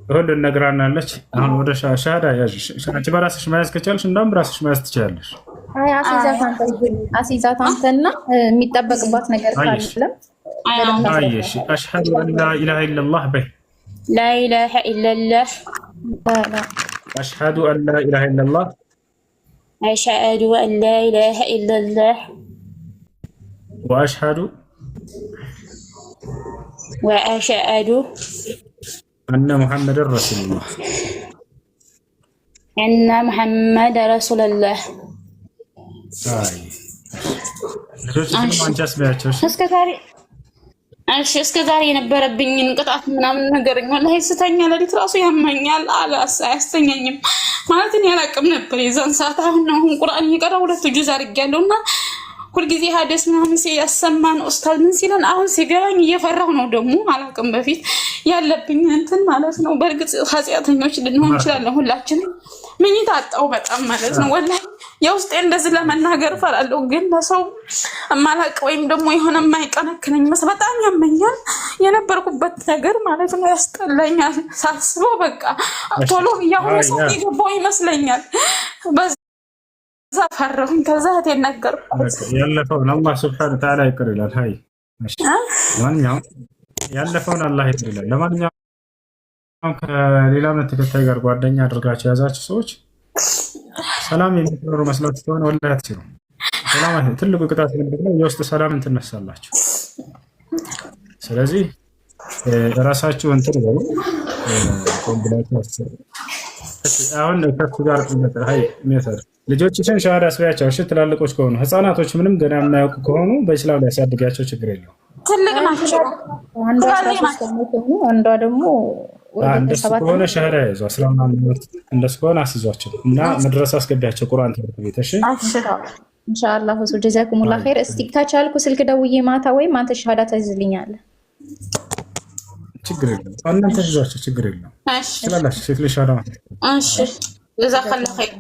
ሁሉን ነግራናለች። አሁን ወደ ሻሃዳ ያዥ። አንቺ በራስሽ መያዝ ከቻልሽ እንዳውም በራስሽ መያዝ ትችላለሽ። አይ አሲዛት አንተና የሚጠበቅባት ነገር ካለ አይሽ አሽሀዱ አን ላ ኢላሀ ኢለላህ በይ። ላ ኢላሀ ኢለላህ አሽሀዱ አን ላ ኢላሀ ኢለላህ አሽሀዱ አን ላ ኢላሀ ኢለላህ ወአሽሀዱ አነ ሙሐመድን ረሱሉላህ አነ ሙሐመድ ረሱሉላህ። አይ ልጆች አንቺ አስበያቸው። እስከ ዛሬ የነበረብኝን ቅጣት ምናምን ነገርኝ። ወላሂ ስተኛ ለሊት ራሱ ያመኛል። አያስተኛኝም ማለት እኔ አላውቅም ነበር የዛን ሰዓት። አሁን ቁርአን እየቀራ 2 ጁዝ አድርጌያለሁ እና ሁልጊዜ ሀዲስ ምናምን ሲያሰማን ኡስታዝ ምን ሲለን አሁን ሲገባኝ እየፈራሁ ነው። ደግሞ አላውቅም በፊት ያለብኝ እንትን ማለት ነው። በእርግጥ ኃጢአተኞች ልንሆን እንችላለን ሁላችንም። ምኝታ አጣሁ በጣም ማለት ነው። ወላሂ የውስጤ እንደዚህ ለመናገር እፈራለሁ፣ ግን ለሰው ማላቅ ወይም ደግሞ የሆነ የማይቀነክነኝ መስል በጣም ያመኛል። የነበርኩበት ነገር ማለት ነው ያስጠላኛል። ሳስበው በቃ ቶሎ ያሁን ሰው የገባው ይመስለኛል። በዛ ፈራሁኝ። ከዛ እህቴን ነገርኩት። ያለፈውን አላህ ሱብሓነሁ ወተዓላ ይቅር ይላል። ሃይ ለማንኛውም ያለፈውን አላህ ይቅር ይላል። ለማንኛውም ከሌላ እምነት ተከታይ ጋር ጓደኛ አድርጋችሁ የያዛችሁ ሰዎች ሰላም የምትኖሩ መስሏችሁ ከሆነ ወላሂ አትችሉም። ሰላም ትልቁ ቅጣት ምንድነው? የውስጥ ሰላምን ትነሳላችሁ። ስለዚህ ራሳችሁ እንትን ነው ኮምፕሊት አሁን ከሱ ጋር ሃይ ሜተር ልጆችሽን ሻሃዳ አስቢያቸው። እሺ ትላልቆች ከሆኑ ህፃናቶች ምንም ገና የማያውቁ ከሆኑ በእስላም ላይ ያሳድጋቸው ችግር የለውም። ትልቅ ናቸው። አንዷ ደግሞ እንደሱ ከሆነ ሻሃዳ ያዙ። እስላም እንደሱ ከሆነ አስይዟቸው እና መድረሳ አስገቢያቸው ቁርአን ትምህርት ቤት። እሺ ኢንሻአላህ ሁሱ ጀዛኩሙላህ ኸይር። እስቲ ከቻልኩ ስልክ ደውዬ ማታ ወይም አንተ ሻሃዳ ታይዝልኛለህ። ችግር የለም። እናንተ ይዟቸው ችግር የለም። እሺ ስላላችሁ ሴት ልጅ ሻሃዳ ማለት እሺ ጀዛከላህ ኸይር።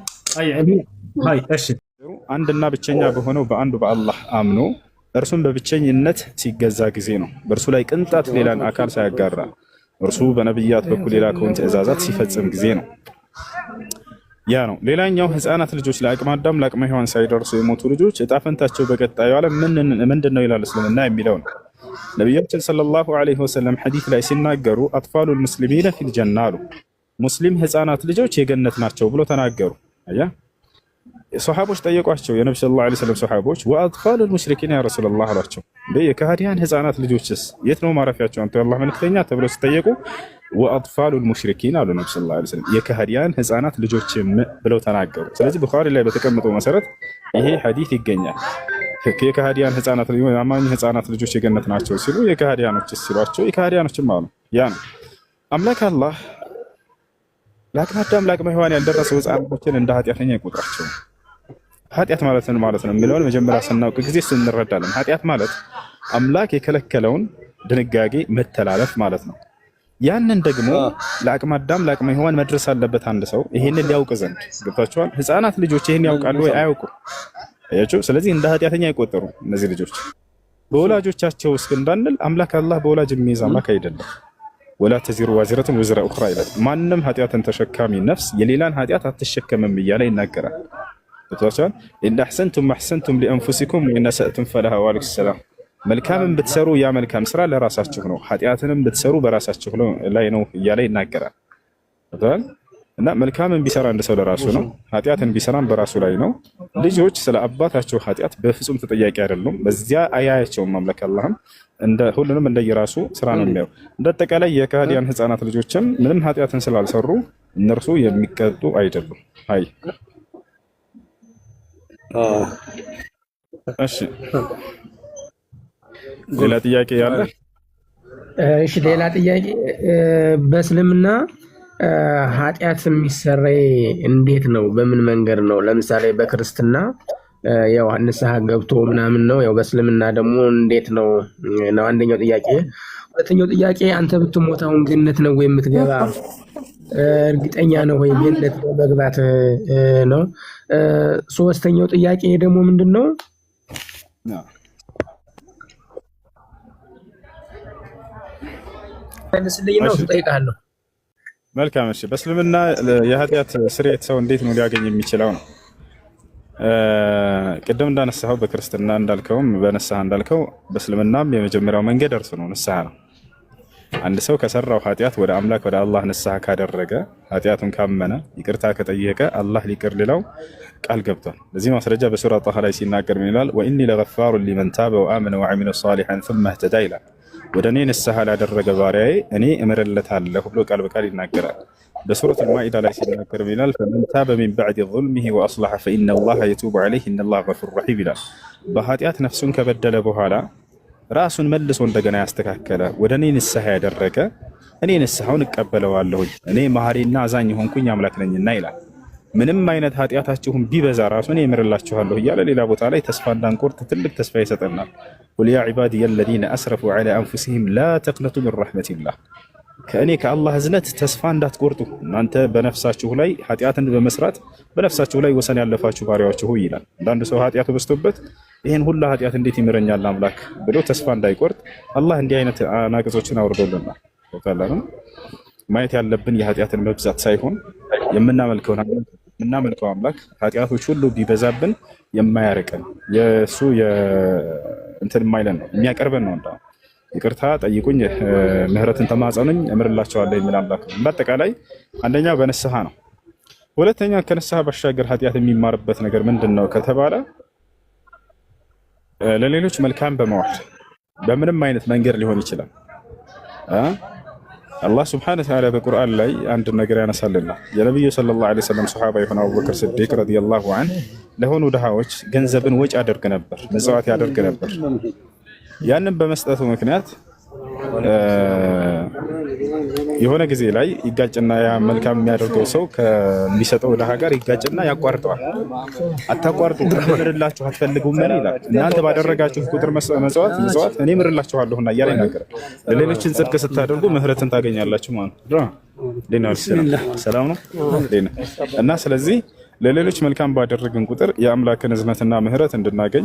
አይ እሺ አንድና ብቸኛ በሆነው በአንዱ በአላህ አምኖ እርሱም በብቸኝነት ሲገዛ ጊዜ ነው። በእርሱ ላይ ቅንጣት ሌላን አካል ሳያጋራ እርሱ በነብያት በኩል የላከውን ትእዛዛት ሲፈጽም ጊዜ ነው። ያ ነው። ሌላኛው ህፃናት ልጆች ለአቅመ አዳም ለአቅመ ሔዋን ሳይደርሱ የሞቱ ልጆች እጣ ፈንታቸው በቀጣዩ ዓለም ምንድን ነው ይላል እስልምና የሚለው ነው። ነቢያችን ሰለላሁ ዐለይሂ ወሰለም ሐዲስ ላይ ሲናገሩ አጥፋሉል ሙስሊሚነ ፊል ጀና አሉ። ሙስሊም ህፃናት ልጆች የገነት ናቸው ብሎ ተናገሩ። አያ ሶሐቦች ጠየቋቸው። የነብዩ ሰለላሁ ዐለይሂ ወሰለም ሶሐቦች ወአጥፋሉል ሙሽሪኪን ያ ረሱላህ አሏቸው። የከሃዲያን ህፃናት ልጆችስ የት ነው ማረፊያቸው አንተ የአላህ መልእክተኛ ተብለው ሲጠየቁ ወአጥፋሉል ሙሽሪኪን አሉ ነብዩ ሰለላሁ ዐለይሂ ወሰለም የከሃዲያን ህፃናት ልጆችም ብለው ተናገሩ። ስለዚህ ቡኻሪ ላይ በተቀመጠው መሰረት ይሄ ሐዲስ ይገኛል። የከሃዲያን ህፃናት አማኝ ህፃናት ልጆች የገነት ናቸው ሲሉ የከሃዲያኖች ሲሏቸው የከሃዲያኖችም አሉ። ያ ነው አምላክ አላህ ለአቅመ አዳም ለአቅመ ሔዋን ያልደረሰው ህፃናቶችን እንደ ኃጢአተኛ ይቆጥራቸው። ኃጢአት ማለት ምን ማለት ነው የሚለውን መጀመሪያ ስናውቅ ጊዜ እንረዳለን። ኃጢአት ማለት አምላክ የከለከለውን ድንጋጌ መተላለፍ ማለት ነው። ያንን ደግሞ ለአቅመ አዳም ለአቅመ ሔዋን መድረስ አለበት አንድ ሰው ይሄንን ሊያውቅ ዘንድ ገብቷቸዋል። ህፃናት ልጆች ይሄን ያውቃሉ ወይ? አያውቁም። አያችሁ። ስለዚህ እንደ ኃጢአተኛ አይቆጠሩም እነዚህ ልጆች። በወላጆቻቸው እስክ እንዳንል አምላክ አላህ በወላጅ የሚይዝ አምላክ አይደለም። ወላ ተዚሩ ዋዚረቱን ወዝራ ኡኽራ ይላል። ማንም ኃጢአትን ተሸካሚ ነፍስ የሌላን ኃጢአት አትሸከምም እያለ ይናገራል። ገብቷቸዋል። ኢን አሕሰንቱም አሕሰንቱም ሊአንፉሲኩም ወኢን አሰእቱም ፈለሃ። ወዐለይኩም ሰላም። መልካምን ብትሰሩ ያ መልካም ስራ ለራሳችሁ ነው፣ ኃጢአትንም ብትሰሩ በራሳችሁ ላይ ነው እያለ ይናገራል። ገብቷል። እና መልካምን ቢሰራ አንድ ሰው ለራሱ ነው፣ ኃጢአትን ቢሰራም በራሱ ላይ ነው። ልጆች ስለ አባታቸው ኃጢአት በፍጹም ተጠያቂ አይደሉም። በዚያ አያያቸውም አምላክ አላህም እንደ ሁሉንም እንደየራሱ ስራ ነው የሚያው። እንደ አጠቃላይ የከሃዲያን ህፃናት ልጆችም ምንም ኃጢአትን ስላልሰሩ እነርሱ የሚቀጡ አይደሉም። አይ እሺ ሌላ ጥያቄ ያለ? እሺ ሌላ ጥያቄ በእስልምና ኃጢአት የሚሰረይ እንዴት ነው? በምን መንገድ ነው? ለምሳሌ በክርስትና ያው ንስሐ ገብቶ ምናምን ነው። ያው በእስልምና ደግሞ እንዴት ነው ነው አንደኛው ጥያቄ። ሁለተኛው ጥያቄ አንተ ብትሞት አሁን ገነት ነው ወይ የምትገባ? እርግጠኛ ነው ወይ ገነት መግባት ነው? ሶስተኛው ጥያቄ ደግሞ ምንድነው? መልስልኝ ነው እጠይቃለሁ። መልካም እሺ። በእስልምና የኃጢአት ስርየት ሰው እንዴት ነው ሊያገኝ የሚችለው ነው? ቅድም እንዳነሳኸው በክርስትና እንዳልከውም በንስሐ እንዳልከው በእስልምናም የመጀመሪያው መንገድ እርሱ ነው፣ ንስሐ ነው። አንድ ሰው ከሰራው ኃጢአት ወደ አምላክ ወደ አላህ ንስሐ ካደረገ ኃጢአቱን ካመነ ይቅርታ ከጠየቀ አላህ ሊቅር ሊለው ቃል ገብቷል። ለዚህ ማስረጃ በሱራ ጣሃ ላይ ሲናገር ምን ይላል? ወኢኒ ለገፋሩ ሊመን ታበ ወአመነ ወዐሚለ ሷሊሐን ثم اهتدى ይላል። ወደ እኔ ንስሐ ላደረገ ባሪያዬ እኔ እምርለታለሁ ብሎ ቃል በቃል ይናገራል። በሱረት አልማኢዳ ላይ ሲናገር ምን ይላል? ፈመን ታበ ሚን በዕድ ዙልሚሂ ወአስለሐ ፈኢነ አላህ የቱቡ ዐለይህ ኢነላህ ገፉር ረሒም ይላል። በኃጢአት ነፍሱን ከበደለ በኋላ ራሱን መልሶ እንደገና ያስተካከለ ወደ እኔ ንስሐ ያደረገ እኔ ንስሐውን እቀበለዋለሁኝ እኔ መሐሪና አዛኝ ሆንኩኝ አምላክ ነኝና ይላል። ምንም አይነት ኃጢአታችሁን ቢበዛ ራሱ እኔ እምርላችኋለሁ እያለ ሌላ ቦታ ላይ ተስፋ እንዳንቆርጥ ትልቅ ተስፋ ይሰጠናል። ቁል ያ ዒባዲየ አለዚነ አስረፉ ዐላ አንፉሲሂም ላ ተቅነጡ ሚን ረሕመቲላህ፣ ከእኔ ከአላህ እዝነት ተስፋ እንዳትቆርጡ እናንተ በነፍሳችሁ ላይ ኃጢአትን በመስራት በነፍሳችሁ ላይ ወሰን ያለፋችሁ ባሪያዎች ሆይ ይላል። አንዳንድ ሰው ኃጢአቱ በዝቶበት ይህን ሁላ ኃጢአት እንዴት ይምረኛል አምላክ ብሎ ተስፋ እንዳይቆርጥ አላህ እንዲህ አይነት አናቅጾችን አውርዶልናል። ታላላም ማየት ያለብን የኃጢአትን መብዛት ሳይሆን የምናመልከው አምላክ ኃጢአቶች ሁሉ ቢበዛብን የማያርቀን የእሱ እንትን የማይለን ነው የሚያቀርበን ነው። እንደው ይቅርታ ጠይቁኝ ምህረትን ተማጸኑኝ እምርላቸዋለሁ የሚል አምላክ ነው። በአጠቃላይ አንደኛ በንስሐ ነው። ሁለተኛ ከንስሐ ባሻገር ኃጢአት የሚማርበት ነገር ምንድን ነው ከተባለ ለሌሎች መልካም በመዋል በምንም አይነት መንገድ ሊሆን ይችላል። አላህ ስብሐነሁ ወተዓላ በቁርአን ላይ አንድ ነገር ያነሳልና የነብዩ ሰለላሁ ዐለይሂ ወሰለም ሱሐባ የሆነ አቡበክር ሲዲቅ ረዲየላሁ ዐንሁ ለሆኑ ድሃዎች ገንዘብን ወጪ ያደርግ ነበር፣ መጽዋዕት ያደርግ ነበር። ያንን በመስጠቱ ምክንያት የሆነ ጊዜ ላይ ይጋጭና ያ መልካም የሚያደርገው ሰው ከሚሰጠው ድሃ ጋር ይጋጭና ያቋርጠዋል። አታቋርጡ ምርላችሁ አትፈልጉም ምን ይላል? እናንተ ባደረጋችሁ ቁጥር መጽዋዕት እኔ ምርላችኋለሁና እያለ ይናገራል። ለሌሎችን ጽድቅ ስታደርጉ ምህረትን ታገኛላችሁ ማለት ነው። ሰላም ነው እና ስለዚህ ለሌሎች መልካም ባደረግን ቁጥር የአምላክን እዝነትና ምህረት እንድናገኝ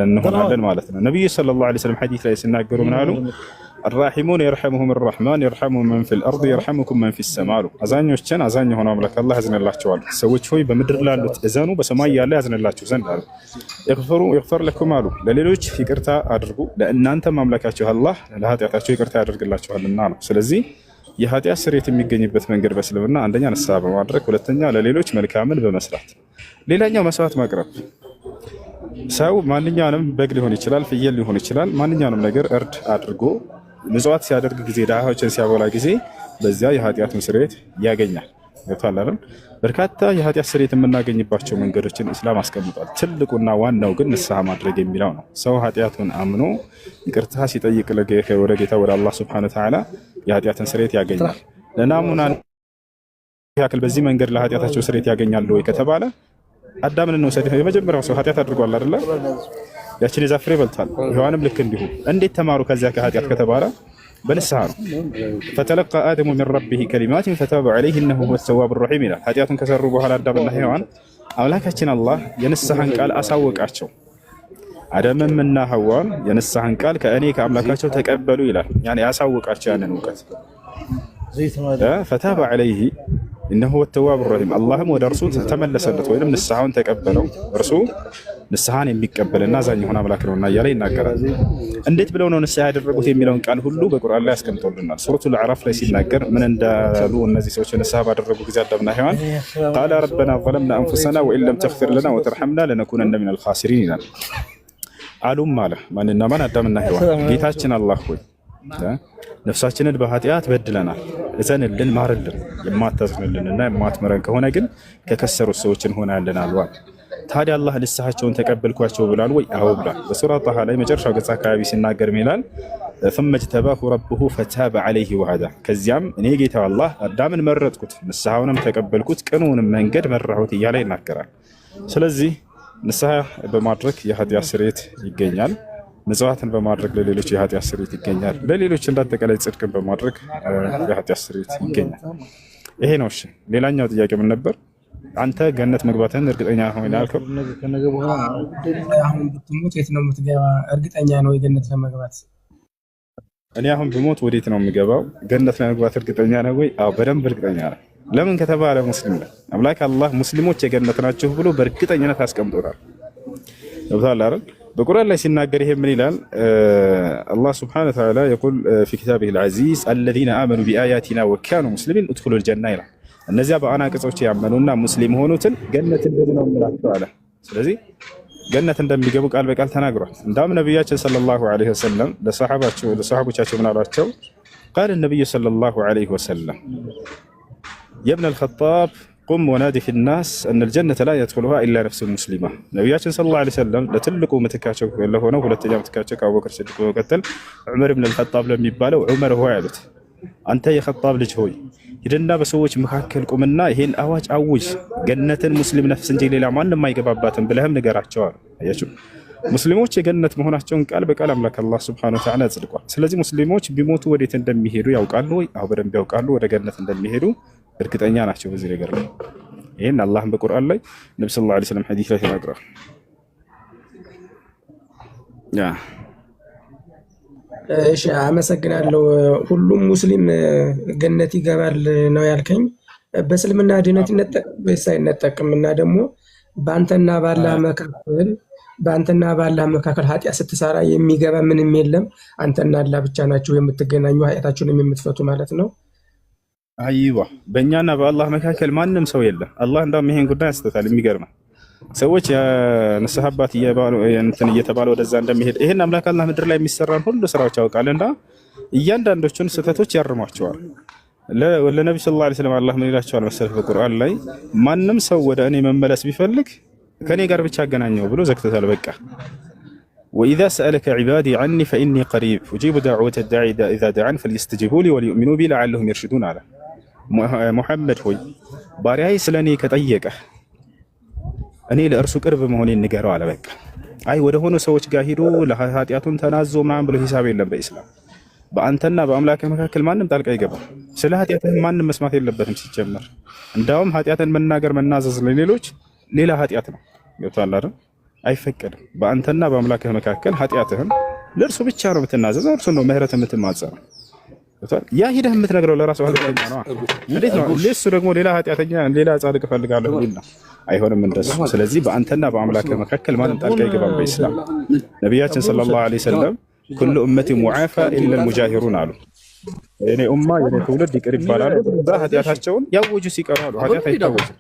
እንሆናለን ማለት ነው። ነብዩ ሰለላሁ ዐለይሂ ወሰለም ሐዲስ ላይ ሲናገሩ ምን አሉ? الراحمون يرحمهم الرحمن يرحمهم من في الارض يرحمكم من في السماء። አዛኞችን አዛኝ ሆኖ አምላክ አላህ ያዝንላቸዋል። ሰዎች ሆይ በምድር ላሉት እዘኑ በሰማይ ያለ ያዝንላችሁ ዘንድ አሉ። يغفر لكم አሉ ለሌሎች ይቅርታ አድርጉ ለእናንተም አምላካችሁ አላህ ለኃጢአታቸው ይቅርታ ያደርግላችኋልና ነው። ስለዚህ የኃጢአት ስርየት የሚገኝበት መንገድ በእስልምና አንደኛ ንስሐ በማድረግ ሁለተኛ ለሌሎች መልካምን በመስራት ሌላኛው መስዋዕት ማቅረብ። ሰው ማንኛውንም በግ ሊሆን ይችላል፣ ፍየል ሊሆን ይችላል፣ ማንኛውንም ነገር እርድ አድርጎ ምጽዋት ሲያደርግ ጊዜ ድሃዎችን ሲያበላ ጊዜ በዚያ የኃጢአቱን ስርየት ያገኛል። ገብቷል። በርካታ የኃጢአት ስርየት የምናገኝባቸው መንገዶችን ኢስላም አስቀምጧል። ትልቁና ዋናው ግን ንስሐ ማድረግ የሚለው ነው። ሰው ኃጢአቱን አምኖ ይቅርታ ሲጠይቅ ወደ ጌታ ወደ አላህ ሱብሓነሁ ወተዓላ የኃጢአትን ስርየት ያገኛል። ለናሙና ያክል በዚህ መንገድ ለኃጢአታቸው ስርየት ያገኛሉ ወይ ከተባለ አዳምን እንውሰድ። የመጀመሪያው ሰው ኃጢአት አድርጓል አይደለ? ያችን የዛፍ ፍሬ በልቷል። ሔዋንም ልክ እንዲሁ። እንዴት ተማሩ ከዚያ ከኃጢአት ከተባለ በንስሐ ነው። ፈተለቃ አደሙ ሚን ረቢሂ ከሊማቲን ፈታበ ዐለይሂ ኢነሁ ሁወ ተዋቡ ረሒም ይላል። ኃጢአቱን ከሰሩ በኋላ አዳምና ሔዋን አምላካችን አላህ የንስሐን ቃል አሳወቃቸው። አደምም እና ሐዋን የንስሐን ቃል ከእኔ ከአምላካቸው ተቀበሉ ይላል። ያኔ ያሳወቃቸው ያንን እውቀት ፈታበ ዐለይሂ ኢነሁ ሁወ ተዋቡ ረሒም አላህም ወደ እርሱ ተመለሰለት ወይም ንስሐውን ተቀበለው። እርሱ ንስሐን የሚቀበልና አዛኝ የሆነ አምላክ ነውና እያለ ይናገራል። እንዴት ብለው ነው ንስሐ ያደረጉት የሚለውን ቃል ሁሉ በቁርአን ላይ አስቀምጦልናል። ሱረቱል አዕራፍ ላይ ሲናገር ምን እንዳሉ እነዚህ ሰዎች ንስሐ ባደረጉ ጊዜ አዳምና ሔዋን ቃለ ረበና ዘለምና አንፉሰና ወኢን ለም ተግፊር ለና ወተርሐምና ለነኩነነ ሚነል ኻሲሪን ይላል። አሉም አለ ማንና ማን? አዳምና ሔዋን ጌታችን አላህ ሆይ ነፍሳችንን በኃጢአት በድለናል፣ እዘንልን፣ ማርልን። የማታዝንልንና የማትምረን ከሆነ ግን ከከሰሩት ሰዎች እንሆናለን አሏል። ታዲያ አላህ ንስሐቸውን ተቀበልኳቸው ብሏል ወይ? አዎ ብሏል። በሱራ ጣሃ ላይ መጨረሻው ገጽ አካባቢ ሲናገር ይላል ثم اجتباه ربه فتاب عليه وهدى። ከዚያም እኔ ጌታው አላህ አዳምን መረጥኩት፣ ንስሐውንም ተቀበልኩት፣ ቅኑንም መንገድ መራሁት እያለ ይናገራል። ስለዚህ ንስሐ በማድረግ የኃጢአት ስርየት ይገኛል። ምጽዋትን በማድረግ ለሌሎች የኃጢአት ስርየት ይገኛል። ለሌሎች እንዳጠቃላይ ጽድቅን በማድረግ የኃጢአት ስርየት ይገኛል። ይሄ ነው። እሺ ሌላኛው ጥያቄ ምን ነበር? አንተ ገነት መግባትህን እርግጠኛ ሆይ ያልከው? አሁን ብትሞት የት ነው የምትገባ? እርግጠኛ ነው የገነት ለመግባት? እኔ አሁን ብሞት ወዴት ነው የምገባው? ገነት ለመግባት እርግጠኛ ነህ ወይ? አዎ በደንብ እርግጠኛ ነኝ። ለምን ከተባለ ሙስሊም ነህ። አምላክ አላህ ሙስሊሞች የገነት ናቸው ብሎ በእርግጠኝነት አስቀምጦታል። ገብቶሃል አይደል? በቁርአን ላይ ሲናገር ይሄ ምን ይላል? አላህ ሱብሓነሁ ወተዓላ የቁል ፊ ኪታቢሂል ዐዚዝ አለዚነ አመኑ ቢአያቲና ወካኑ ሙስሊሚን ኡድኹሉል ጀና ይላል። እነዚያ በአናቅጾች ያመኑና ሙስሊም ሆኑትን ገነትን እንደምን ነው አለ። ስለዚህ ገነት እንደሚገቡ ቃል በቃል ተናግሯል። እንዳውም ነቢያችን ሰለላሁ ዐለይሂ ወሰለም ለሰሃቦቻቸው ምን አሏቸው? ቃለ ነቢዩ ሰለላሁ ዐለይሂ ወሰለም የብነ አልኸጣብ ቁም ወናዲ ፊ ናስ እነ ልጀነተ ላ የድኹሉሃ ኢላ ነፍሱ ሙስሊማ። ነቢያችን ሰለላሁ ዐለይሂ ወሰለም ለትልቁ ምትካቸው ለሆነው ሁለተኛ ምትካቸው ከአቡበክር ሲዲቅ በመቀጠል ዑመር ብን አልኸጣብ ለሚባለው ዑመር ሆይ አሉት፣ አንተ የኸጣብ ልጅ ሆይ ሂድና በሰዎች መካከል ቁምና ይሄን አዋጅ አውጅ፣ ገነትን ሙስሊም ነፍስ እንጂ ሌላ ማንም አይገባባትም ብለህም ንገራቸው አሉ። አያችሁ ሙስሊሞች የገነት መሆናቸውን ቃል በቃል አምላክ አላህ ሱብሓነሁ ወተዓላ አጽድቋል። ስለዚህ ሙስሊሞች ቢሞቱ ወዴት እንደሚሄዱ ያውቃሉ ወይ? አዎ በደንብ ያውቃሉ። ወደ ገነት እንደሚሄዱ እርግጠኛ ናቸው በዚህ ነገር ላይ። ይሄን አላህም በቁርአን ላይ ነብዩ ሰለላሁ ዐለይሂ ወሰለም ሐዲስ ላይ ተናግረዋል። እሺ አመሰግናለሁ። ሁሉም ሙስሊም ገነት ይገባል ነው ያልከኝ። በእስልምና ድነት ይነጠቅ ወይስ አይነጠቅም? እና ደግሞ በአንተና ባላህ መካከል ኃጢአት ስትሰራ የሚገባ ምንም የለም። አንተና አላህ ብቻ ናችሁ የምትገናኙ ኃጢአታችሁንም የምትፈቱ ማለት ነው። አይዋ በእኛና በአላህ መካከል ማንም ሰው የለም። አላህ እንዳውም ይሄን ጉዳይ ያስተታል። የሚገርመው ሰዎች የንስሐ አባት እየተባለ ወደዛ እንደሚሄድ ይሄን አምላክ አላህ ምድር ላይ የሚሰራን ሁሉ ስራዎች ያውቃልና እያንዳንዶቹን ስህተቶች ያርሟቸዋል። ለነብዩ ሰለላሁ ዐለይሂ ወሰለም አላህ ምን ይላቸዋል መሰለህ በቁርአን ላይ? ማንም ሰው ወደ እኔ መመለስ ቢፈልግ ከኔ ጋር ብቻ አገናኘው ብሎ ዘግቶታል። በቃ ወኢዛ ሰአለከ ዒባዲ ዐኒ ፈኢኒ ቀሪብ ኡጂቡ ዳዕወተ ዳዒ ኢዛ ደዓን ፈልየስተጂቡ ሊ ወሊዩእሚኑ ቢ ለዐለሁም የርሹዱን አለ። ሙሐመድ ሆይ ባሪያዬ ስለ እኔ ከጠየቀህ እኔ ለእርሱ ቅርብ መሆኔን ንገረው አለ። በቃ አይ ወደ ሆኑ ሰዎች ጋር ሂዶ ለኃጢአቱን ተናዞ ምናምን ብሎ ሂሳብ የለም በኢስላም። በአንተና በአምላክህ መካከል ማንም ጣልቃ አይገባም። ስለ ኃጢአትህ ማንም መስማት የለበትም ሲጀመር። እንዳውም ኃጢአትን መናገር መናዘዝ ለሌሎች ሌላ ኃጢአት ነው። ገብቶሃል አይደል? አይፈቀድም። በአንተና በአምላክህ መካከል ኃጢአትህን ለእርሱ ብቻ ነው የምትናዘዘው፣ እርሱ ነው ምህረት የምትማጸነው። ያ ሂደህ የምትነግረው ለራሱ ኃጢአተኛ ነው። እንዴት ነው ለሱ ደግሞ ሌላ ኃጢአተኛ ሌላ ጻድቅ እፈልጋለሁ የሚል ነው? አይሆንም እንደሱ። ስለዚህ በአንተና በአምላክህ መካከል ማንም ጣልቃ አይገባም በኢስላም። ነቢያችን ሰለላሁ ዐለይሂ ወሰለም ኩሉ ኡመቲ ሙዓፋ ኢላ አልሙጃሂሩን አሉ። የኔ ኡማ የኔ ትውልድ ይቅር ይባላሉ በኃጢአታቸውን ያወጁ ሲቀሩ አሉ። ኃጢአት አይታወጅም።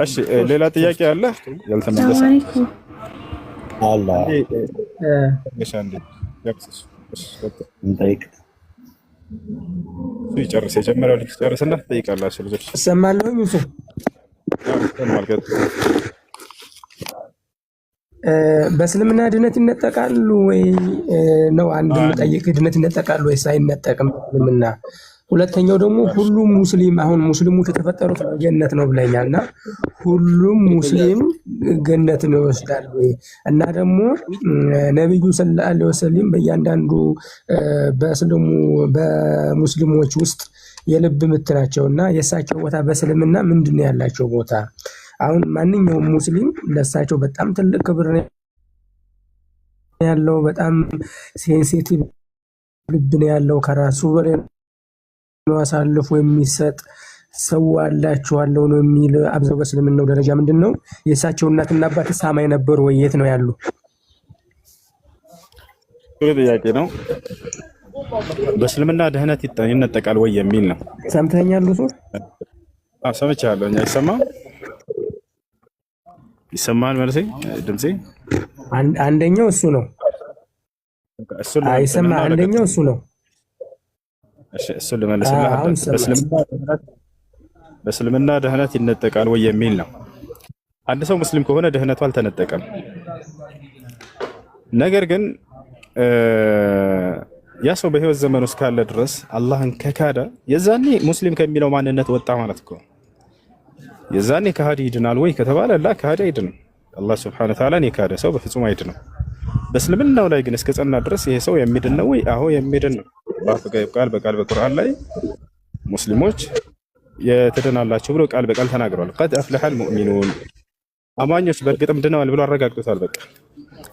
እሺ ሌላ ጥያቄ አለ ያልተመለሰ? ይጨርስ የጀመረው ልጅ ጨርስና ትጠይቃላችሁ። ልጆች እሰማለሁ። በእስልምና ድነት ይነጠቃሉ ወይ ነው አንዱ ጠይቅ። ድነት ይነጠቃሉ ወይስ አይነጠቅም? እስልምና ሁለተኛው ደግሞ ሁሉም ሙስሊም አሁን ሙስሊሞች የተፈጠሩት ገነት ነው ብለኛል እና ሁሉም ሙስሊም ገነትን ይወስዳል ወይ? እና ደግሞ ነብዩ ሰለላሁ ዐለይሂ ወሰለም በእያንዳንዱ በሙስሊሞች ውስጥ የልብ ምት ናቸው እና የእሳቸው ቦታ በእስልምና ምንድን ነው ያላቸው ቦታ? አሁን ማንኛውም ሙስሊም ለእሳቸው በጣም ትልቅ ክብር ያለው በጣም ሴንሲቲቭ ልብ ነው ያለው ከራሱ በላይ ነው አሳልፎ የሚሰጥ ሰው አላችኋለሁ ነው የሚል አብዛው በእስልምናው ደረጃ ምንድን ነው የእሳቸው እናትና አባት ሳማይ ነበሩ ወይ? የት ነው ያሉ? ጥያቄ ነው። በእስልምና ድህነት ይነጠቃል ወይ የሚል ነው። ሰምተኛል? ሰምቻለሁ። አይሰማም? ይሰማል ማለት ድምጼ? አንደኛው እሱ ነው። አይሰማ አንደኛው እሱ ነው። እሺ እሱ ልመልስልህ። በእስልምና ድህነት ይነጠቃል ወይ የሚል ነው። አንድ ሰው ሙስሊም ከሆነ ድህነቱ አልተነጠቀም። ነገር ግን ያ ሰው በህይወት ዘመኑ እስካለ ድረስ አላህን ከካደ የዛኔ ሙስሊም ከሚለው ማንነት ወጣ ማለት እኮ። የዛኔ ከሃዲ ይድናል ወይ ከተባለ ላ ከሃዲ አይድንም። አላህ ሱብሓነሁ ወተዓላ የካደ ሰው በፍጹም አይድንም። በእስልምናው ላይ ግን እስከ ጸና ድረስ ይሄ ሰው የሚድን ነው ወይ? አዎ የሚድን ነው። ቃል በቃል በቁርአን ላይ ሙስሊሞች የተደናላቸው ብሎ ቃል በቃል ተናግረዋል። ቀድ አፍለሐል ሙእሚኑን አማኞች በእርግጥም ድነዋል ብሎ አረጋግጦታል። በቃ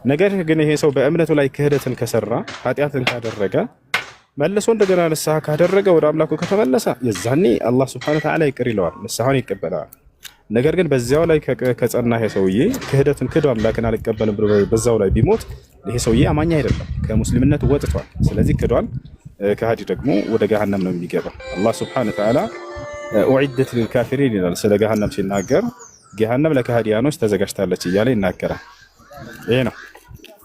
ነገር ግን ይሄ ሰው በእምነቱ ላይ ክህደትን ከሰራ ኃጢአትን ካደረገ መልሶ እንደገና ንስሐ ካደረገ ወደ አምላኩ ከተመለሰ የዛኔ አላህ ሱብሓነሁ ወተዓላ ይቅር ይለዋል፣ ንስሐውን ይቀበላል። ነገር ግን በዚያው ላይ ከጸና ይሄ ሰውዬ ክህደትን ክዶ አምላክን አልቀበልም ብሎ በዛው ላይ ቢሞት ይሄ ሰውዬ አማኝ አይደለም፣ ከሙስሊምነት ወጥቷል። ስለዚህ ክዷል። ከሃዲ ደግሞ ወደ ገሃነም ነው የሚገባው። አላህ ሱብሓነሁ ወተዓላ ኡዒደት ሊልካፊሪን ይላል ስለ ገሃነም ሲናገር፣ ገሃነም ለከሃዲያኖች ተዘጋጅታለች እያለ ይናገራል። ይሄ ነው።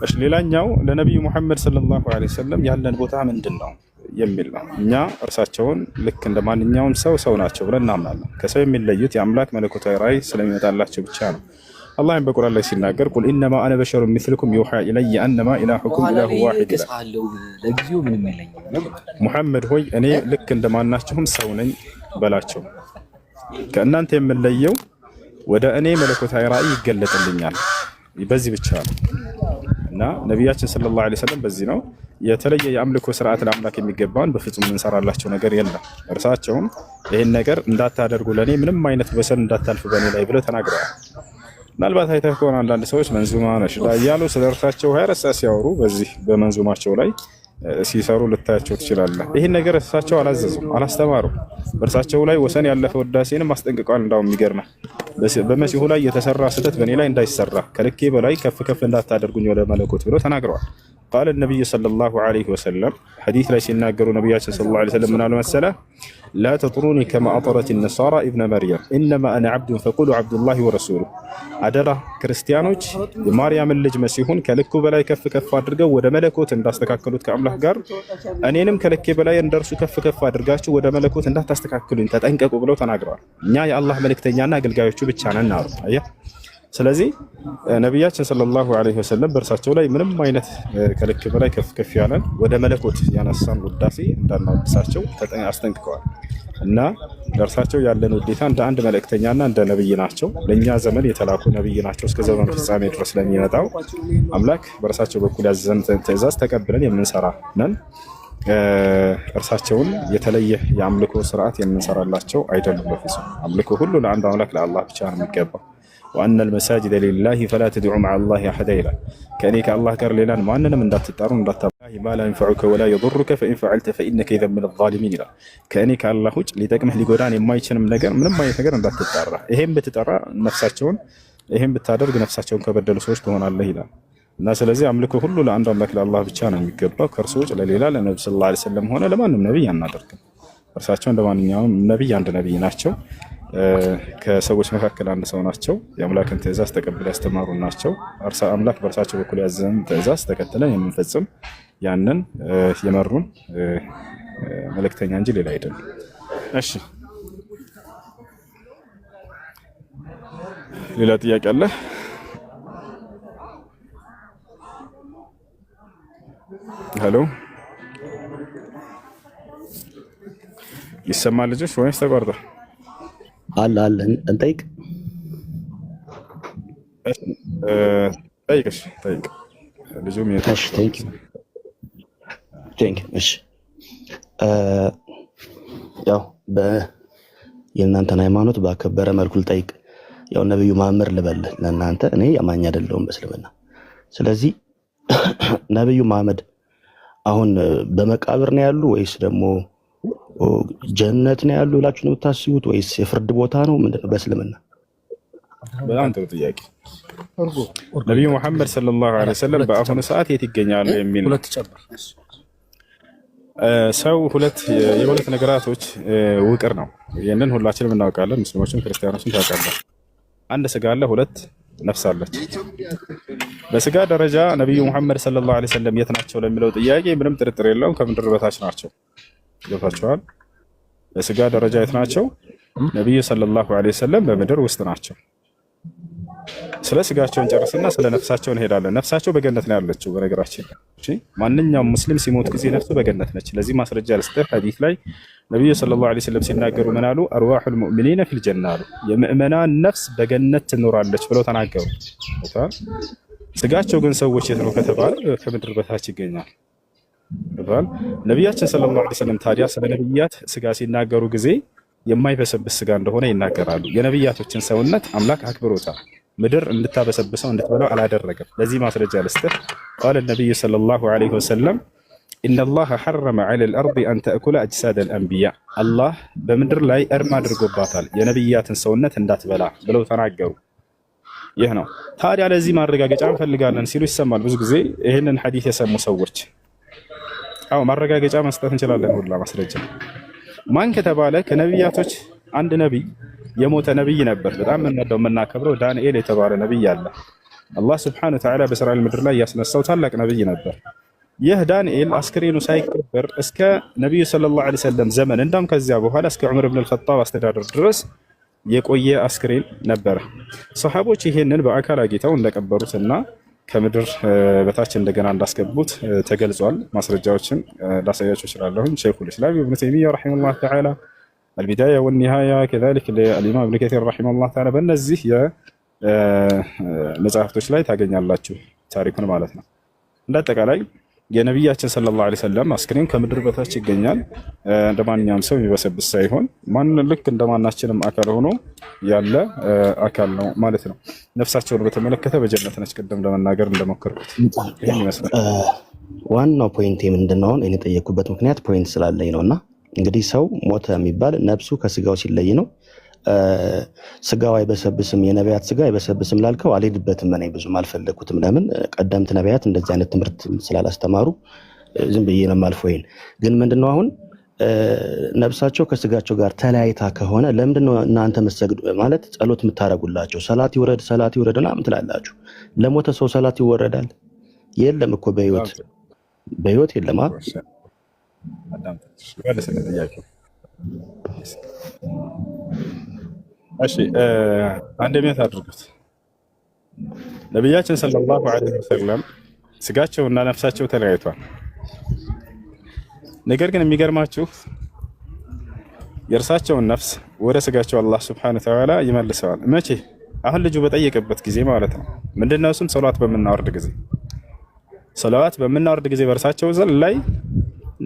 እሺ ሌላኛው ለነብዩ መሐመድ ሰለላሁ ዐለይሂ ወሰለም ያለን ቦታ ምንድነው የሚል ነው። እኛ እርሳቸውን ልክ እንደ ማንኛውም ሰው ናቸው ብለን እናምናለን። ከሰው የሚለዩት የአምላክ መለኮታዊ ራእይ ስለሚመጣላቸው ብቻ ነው። አላህም በቁርአን ላይ ሲናገር ቁል ኢነማ አነ በሸሩ ሚስልኩም ዩሃ ኢለየ አነማ ኢላሁኩም ኢላሁ ዋሂድ ይላል። ሙሐመድ ሆይ እኔ ልክ እንደማናችሁም ሰው ነኝ በላቸው። ከእናንተ የምለየው ወደ እኔ መለኮታዊ ራእይ ይገለጥልኛል፣ በዚህ ብቻ ነው። እና ነቢያችን ሰለላሁ ዐለይሂ ወሰለም በዚህ ነው የተለየ የአምልኮ ስርዓት ለአምላክ የሚገባውን በፍጹም እንሰራላቸው ነገር የለም። እርሳቸውም ይህን ነገር እንዳታደርጉ ለእኔ ምንም አይነት ወሰን እንዳታልፉ በእኔ ላይ ብለው ተናግረዋል። ምናልባት አይተህ ከሆነ አንዳንድ ሰዎች መንዙማ ነሽዳ እያሉ ስለ እርሳቸው 24 ሰዓት ሲያወሩ በዚህ በመንዙማቸው ላይ ሲሰሩ ልታያቸው ትችላለህ። ይህን ነገር እርሳቸው አላዘዙም፣ አላስተማሩም። በእርሳቸው ላይ ወሰን ያለፈ ውዳሴንም አስጠንቅቀዋል። እንዳውም የሚገርመህ በመሲሁ ላይ የተሰራ ስህተት በእኔ ላይ እንዳይሰራ ከልኬ በላይ ከፍ ከፍ እንዳታደርጉኝ ወደ መለኮት ብለው ተናግረዋል። ቃለ ነቢዩ ሰለላሁ ዐለይሂ ወሰለም ሐዲስ ላይ ሲናገሩ ነቢያችን ሰለላሁ ዐለይሂ ወሰለም ምን አሉ መሰለህ? ላ ተጥሩኒ ከማ አጠረት ነሳራ ኢብነ መርየም ኢነማ አነ ዐብዱን ፈቁሉ ዐብዱላሂ ወረሱሉሁ። አደራ ክርስቲያኖች የማርያምን ልጅ መሲሁን ከልኩ በላይ ከፍ ከፍ አድርገው ወደ መለኮት እንዳስተካከሉት ከአምላክ ጋር እኔንም ከልኬ በላይ እንደርሱ ከፍ ከፍ አድርጋችሁ ወደ መለኮት እንዳታስተካክሉኝ ተጠንቀቁ ብለው ተናግረዋል። እኛ የአላህ መልእክተኛና አገልጋዮቹ ብቻ ነን አሉ። አየህ። ስለዚህ ነቢያችን ሰለላሁ ዐለይሂ ወሰለም በእርሳቸው ላይ ምንም አይነት ከልክ በላይ ከፍ ከፍ ያለን ወደ መለኮት ያነሳን ውዳሴ እንዳናወድሳቸው አስጠንቅቀዋል። እና ለእርሳቸው ያለን ውዴታ እንደ አንድ መልእክተኛና እንደ ነብይ ናቸው። ለእኛ ዘመን የተላኩ ነብይ ናቸው። እስከ ዘመን ፍጻሜ ድረስ ለሚመጣው አምላክ በእርሳቸው በኩል ያዘዘን ትእዛዝ ተቀብለን የምንሰራ ነን። እርሳቸውን የተለየ የአምልኮ ስርዓት የምንሰራላቸው አይደሉም። በፍጹም አምልኮ ሁሉ ለአንድ አምላክ ለአላህ ብቻ ነው የሚገባው። ወአነ አልመሳጅደ ሊላሂ ፈላ ተድዑ መዐ አላሂ አሐዳ ይላል። ከእኔ ከአላህ ጋር ሌላን ማንንም እንዳትጣሩ ማ ላ የንፈዑከ ወላ የዱሩከ ፈኢን ፈዐልተ ፈኢነከ ኢዘን ሚነ ዛሊሚን ይላል። ከእኔ ከአላህ ውጭ ሊጠቅምህ ሊጎዳን የማይችልም ነገር ምንም አይነት ነገር እንዳትጣራ፣ ይሄን ብትጠራ ነፍሳቸውን ይሄን ብታደርግ ነፍሳቸውን ከበደሉ ሰዎች ትሆናለህ ይላል። እና ስለዚህ አምልኮ ሁሉ ለአንድ አምላክ ለአላህ ብቻ ነው የሚገባው። ከእርሱ ውጭ ለሌላ ለነብዩ ሰለላሁ ዐለይሂ ወሰለም ሆነ ለማንም ነብይ አናደርግም። እርሳቸው እንደማንኛውም ነብይ አንድ ነብይ ናቸው። ከሰዎች መካከል አንድ ሰው ናቸው። የአምላክን ትእዛዝ ተቀብለው ያስተማሩ ናቸው። አምላክ በእርሳቸው በኩል ያዘዘን ትእዛዝ ተከትለን የምንፈጽም ያንን የመሩን መልእክተኛ እንጂ ሌላ አይደለም። እሺ ሌላ ጥያቄ አለ? ሄሎ ይሰማል ልጆች ወይስ ተቋርጧል? አለ እንጠይቅ። ጠይቅሽ ጠይቅ። ልጁም እሺ ያው የእናንተን ሃይማኖት ባከበረ መልኩ ልጠይቅ። ያው ነብዩ መሐመድ ልበል ለእናንተ፣ እኔ አማኝ አይደለሁም በእስልምና። ስለዚህ ነብዩ መሐመድ አሁን በመቃብር ነው ያሉ ወይስ ደግሞ ጀነት ነው ያሉ ብላችሁ ነው የምታስቡት ወይስ የፍርድ ቦታ ነው? ምንድነው በእስልምና? በጣም ጥሩ ጥያቄ። ነብዩ መሐመድ ሰለላሁ ዐለይሂ ወሰለም በአሁኑ ሰዓት የት ይገኛሉ የሚል ሰው የሁለት ነገራቶች ውቅር ነው። ይህንን ሁላችንም እናውቃለን። ሙስሊሞችም ክርስቲያኖችም ታውቃለን። አንድ ስጋ አለ፣ ሁለት ነፍስ አለች። በስጋ ደረጃ ነብዩ መሐመድ ሰለላሁ ዐለይሂ ወሰለም የት ናቸው ለሚለው ጥያቄ ምንም ጥርጥር የለውም፣ ከምድር በታች ናቸው። ገብታችኋል? በስጋ ደረጃ የት ናቸው? ነብዩ ሰለላሁ ዐለይሂ ወሰለም በምድር ውስጥ ናቸው። ስለ ስጋቸውን ጨርስና ስለ ነፍሳቸው እንሄዳለን። ነፍሳቸው በገነት ነው ያለችው። በነገራችን እሺ፣ ማንኛውም ሙስሊም ሲሞት ጊዜ ነፍሱ በገነት ነች። ለዚህ ማስረጃ ልስጥህ። ሐዲስ ላይ ነብዩ ሰለላሁ ዐለይሂ ወሰለም ሲናገሩ ምን አሉ? አርዋሑል ሙእሚኒነ ፊል ጀና አሉ። የምእመናን ነፍስ በገነት ትኖራለች ብለው ተናገሩ። ስጋቸው ግን ሰዎች የት ነው ከተባለ ከምድር በታች ይገኛል። ነቢያችን ሰለላሁ ዐለይሂ ወሰለም ታዲያ ስለ ነብያት ስጋ ሲናገሩ ጊዜ የማይበሰብስ ስጋ እንደሆነ ይናገራሉ። የነብያቶችን ሰውነት አምላክ አክብሮታል። ምድር እንድታበሰብሰው እንድትበላው አላደረገም። ለዚህ ማስረጃ ልስጥህ። ቃለ ነቢዩ ሰለላሁ ዐለይሂ ወሰለም ኢነላህ ሐረመ ዐለል አርዲ አን ተእኩለ አጅሳደል አንቢያ፣ አላህ በምድር ላይ እርም አድርጎባታል የነብያትን ሰውነት እንዳትበላ ብለው ተናገሩ። ይህ ነው። ታዲያ ለዚህ ማረጋገጫ እንፈልጋለን ሲሉ ይሰማል ብዙ ጊዜ ይህንን ሐዲስ የሰሙ ሰዎች። አዎ ማረጋገጫ መስጠት እንችላለን። ሁላ ማስረጃ ማን ከተባለ ከነቢያቶች አንድ ነቢይ የሞተ ነቢይ ነበር። በጣም የምንወደው የምናከብረው ዳንኤል የተባለ ነቢይ አለ። አላህ ስብሐነሁ ወተዓላ በእስራኤል ምድር ላይ ያስነሳው ታላቅ ነቢይ ነበር። ይህ ዳንኤል አስክሬኑ ሳይቀበር እስከ ነቢዩ ሰለላሁ ዐለይሂ ወሰለም ዘመን እንዳውም ከዚያ በኋላ እስከ ዑመር ብን አልኸጣብ አስተዳደር ድረስ የቆየ አስክሬን ነበረ። ሰሃቦች ይሄንን በአካል አግኝተው እንደቀበሩትና ከምድር በታች እንደገና እንዳስገቡት ተገልጿል። ማስረጃዎችን ላሳያችሁ እችላለሁ። ሸይኹል ኢስላም ኢብኑ ተይሚያ ረሂመሁላህ ተዓላ አልቢዳያ ወኒሃያ ከዛሊክ ለኢማም ኢብኑ ከሲር ረሂመሁላህ ተዓላ በእነዚህ የመጽሐፍቶች ላይ ታገኛላችሁ ታሪኩን ማለት ነው። እንዳጠቃላይ የነቢያችን ሰለላሁ ዐለይሂ ወሰለም አስክሬን ከምድር በታች ይገኛል። እንደማንኛውም ሰው የሚበሰብስ ሳይሆን ልክ እንደማናችንም አካል ሆኖ ያለ አካል ነው ማለት ነው። ነፍሳቸውን በተመለከተ በጀነት ነች። ቅድም ለመናገር እንደሞከርኩት ይሄን ይመስላል። ዋናው ፖይንት ምንድነው? እኔ የጠየኩበት ምክንያት ፖይንት ስላለኝ ነውና እንግዲህ ሰው ሞተ የሚባል ነፍሱ ከስጋው ሲለይ ነው። ስጋው አይበሰብስም፣ የነቢያት ስጋ አይበሰብስም ላልከው አልሄድበትም። እኔ ብዙም አልፈለኩትም። ለምን ቀደምት ነቢያት እንደዚህ አይነት ትምህርት ስላላስተማሩ ዝም ብዬ ነው የማልፈው። ይሄን ግን ምንድነው አሁን ነፍሳቸው ከስጋቸው ጋር ተለያይታ ከሆነ ለምንድነው እናንተ መስገድ ማለት ጸሎት የምታረጉላቸው? ሰላት ይወረድ ምናምን ትላላችሁ። ለሞተ ሰው ሰላት ይወረዳል? የለም እኮ በህይወት የለም። እሺ አንድ ሚያት አድርጉት። ነቢያችን ሰለላሁ ዐለይሂ ወሰለም ስጋቸውና ነፍሳቸው ተለያይቷል። ነገር ግን የሚገርማችሁ የእርሳቸውን ነፍስ ወደ ስጋቸው አላህ ሱብሓነሁ ወተዓላ ይመልሰዋል። መቼ? አሁን ልጁ በጠየቀበት ጊዜ ማለት ነው። ምንድነው እሱም ሰላት በምናወርድ ጊዜ በእርሳቸው ላይ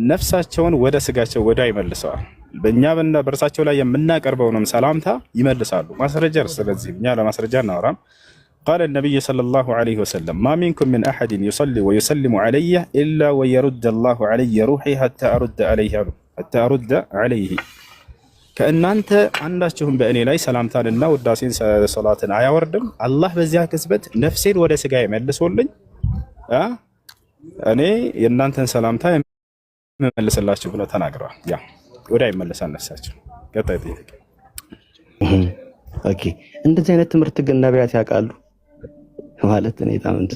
ነፍሳቸውን ወደ ስጋቸው ወዳ ይመልሰዋል። በእኛ በእርሳቸው ላይ የምናቀርበውንም ሰላምታ ይመልሳሉ። ማስረጃ ስለዚህ እኛ ለማስረጃ እናወራም። ቃለ ነቢይ ሰለላሁ ዐለይሂ ወሰለም ማ ሚንኩም ሚን አሐድን ዩሰሊ ወዩሰሊሙ ዐለየ ኢላ ወየሩድ አላሁ ዐለየ ሩሒ ሐታ አሩደ ዐለይህ። ከእናንተ አንዳችሁም በእኔ ላይ ሰላምታንና ውዳሴን ሰላትን አያወርድም፣ አላህ በዚያ ቅጽበት ነፍሴን ወደ ስጋ መልሶልኝ እኔ የእናንተን ሰላምታ መልስላችሁ ብለው ተናግረዋል። ያ ወደ አይመለሳል ነፍሳቸው። ቀጣይ ጥያቄ። ኦኬ እንደዚህ አይነት ትምህርት ግን ነቢያት ያውቃሉ ማለት እኔ ታምንት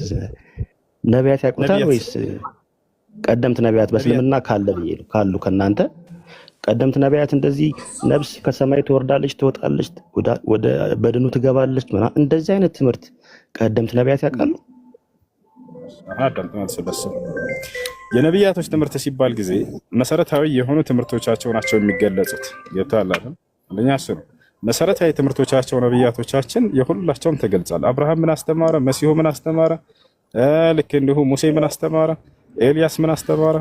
ነቢያት ያውቁታል ወይስ ቀደምት ነቢያት በእስልምና ካሉ ከናንተ ቀደምት ነቢያት እንደዚህ ነፍስ ከሰማይ ትወርዳለች ትወጣለች ወደ በድኑ ትገባለች ምናምን እንደዚህ አይነት ትምህርት ቀደምት ነቢያት ያውቃሉ? የነቢያቶች ትምህርት ሲባል ጊዜ መሰረታዊ የሆኑ ትምህርቶቻቸው ናቸው የሚገለጹት። ይታላል አንደኛ እሱ ነው መሰረታዊ ትምህርቶቻቸው። ነቢያቶቻችን የሁላቸውም ተገልጿል። አብርሃም ምን አስተማረ? መሲሁ ምን አስተማረ? ልክ እንዲሁ ሙሴ ምን አስተማረ? ኤልያስ ምን አስተማረ?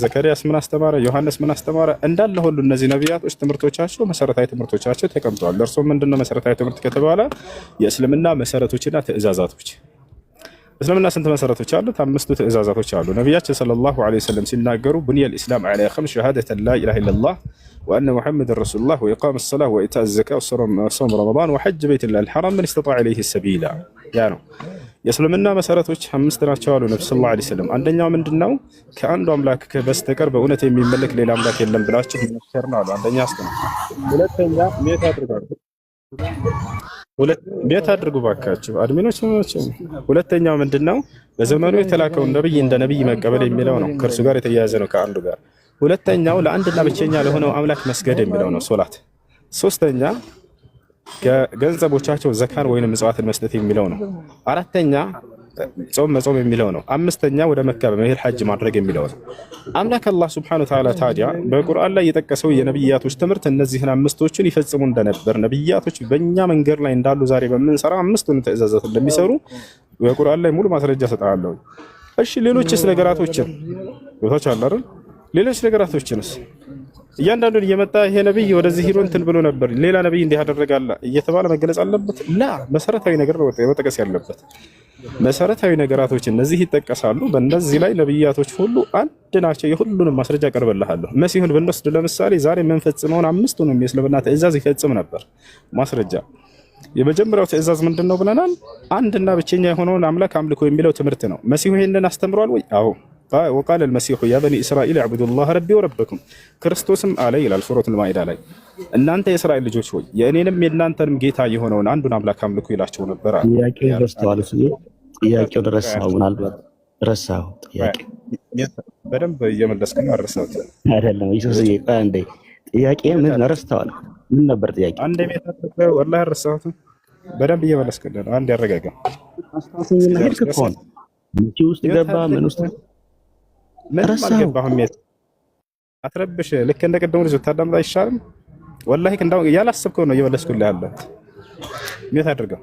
ዘካርያስ ምን አስተማረ? ዮሐንስ ምን አስተማረ? እንዳለ ሁሉ እነዚህ ነቢያቶች ትምህርቶቻቸው መሰረታዊ ትምህርቶቻቸው ተቀምጠዋል። ለእርሶም ምንድነው መሰረታዊ ትምህርት ከተባለ የእስልምና መሰረቶችና ትእዛዛቶች። እስልምና ስንት መሰረቶች አሉት? 5 ትእዛዛቶች አሉ። ነቢያችን ሰለላሁ ዐለይሂ ወሰለም ሲናገሩ ቡኒየል ኢስላም ዐላ 5 ሸሃደተ ላ ኢላሃ ኢለላህ ወአነ ሙሐመደን ረሱሉላህ ወኢቃመ ሰላህ ወኢታእ ዘካ ወሶም ረመዳን ወሐጅ በይተላሂል ሐራም መን ኢስተጣዐ ኢለይሂ ሰቢላ። ያ ነው የእስልምና መሰረቶች 5 ናቸው አሉ ነብዩ ሰለላሁ ዐለይሂ ወሰለም። አንደኛው ምንድነው? ከአንዱ አምላክ በስተቀር በእውነት የሚመለክ ሌላ አምላክ የለም ብላችሁ መመስከር ነው አሉ። አንደኛ ነው። ሁለተኛ ቤት አድርጉ ባካችሁ አድሚኖች ናቸው። ሁለተኛው ምንድነው? በዘመኑ የተላከውን ነብይ እንደ ነብይ መቀበል የሚለው ነው። ከእርሱ ጋር የተያያዘ ነው ከአንዱ ጋር። ሁለተኛው ለአንድና ብቸኛ ለሆነው አምላክ መስገድ የሚለው ነው ሶላት። ሶስተኛ ከገንዘቦቻቸው ዘካን ወይንም ምጽዋትን መስጠት የሚለው ነው። አራተኛ ጾም መጾም የሚለው ነው። አምስተኛ ወደ መካ በመሄድ ሐጅ ማድረግ የሚለው ነው። አምላክ አላህ ሱብሓነሁ ወተዓላ ታዲያ በቁርአን ላይ የጠቀሰው የነብያቶች ትምህርት እነዚህን አምስቶችን ይፈጽሙ እንደነበር ነብያቶች በእኛ መንገድ ላይ እንዳሉ ዛሬ በምንሰራ አምስቱን ትእዛዛት እንደሚሰሩ በቁርአን ላይ ሙሉ ማስረጃ ሰጣለሁ። እሺ ሌሎችስ ነገራቶችን ቦታቸው አለ አይደል? ሌሎች ነገራቶችንስ እያንዳንዱን እየመጣ ይሄ ነብይ ወደዚህ ሂዶ እንትን ብሎ ነበር ሌላ ነብይ እንዲህ ያደረጋለ እየተባለ መገለጽ አለበት? ላ መሰረታዊ ነገር ነው መጠቀስ ያለበት። መሰረታዊ ነገራቶች እነዚህ ይጠቀሳሉ። በእነዚህ ላይ ነብያቶች ሁሉ አንድ ናቸው። የሁሉንም ማስረጃ ቀርበልሃለሁ። መሲሁን ብንወስድ ለምሳሌ ዛሬ የምንፈጽመውን አምስቱንም የእስልምና ትእዛዝ ይፈጽም ነበር። ማስረጃ የመጀመሪያው ትእዛዝ ምንድነው ብለናል? አንድና ብቸኛ የሆነውን አምላክ አምልኮ የሚለው ትምህርት ነው። መሲሁ ይሄንን አስተምሯል ወይ? አዎ። وقال المسيح يا بني اسرائيل اعبدوا الله ربي وربكم ክርስቶስም አለ ይላል ሱረቱል ማኢዳ ላይ እናንተ የእስራኤል ልጆች ሆይ የእኔንም የእናንተንም ጌታ የሆነውን አንዱን አምላክ አምልኩ ይላቸው ነበር። ጥያቄው ረስተዋል። ጥያቄው ረሳው ምናልባት ረሳው። ጥያቄ በደንብ እየመለስኩ ነው። ረሳሁት አይደለም ኢየሱስ አንዴ ጥያቄ ምን ረስተዋል? ምን ነበር ጥያቄ? አንዴ መጣው ወላሂ ረሳሁት። በደንብ እየመለስኩ ነው። አንዴ ያረጋጋ አስተሳሰኝና ሄድክ ከሆነ ምን ውስጥ ገባ ምን ውስጥ ምንም አልገባህም። አትረብሽ። ልክ እንደ ቀደሙ ልጅ ታዳምጥ አይሻልም? ወላሂ እንዳው ያላሰብከው ነው እየመለስኩልህ ያለው። ምን ታደርገው?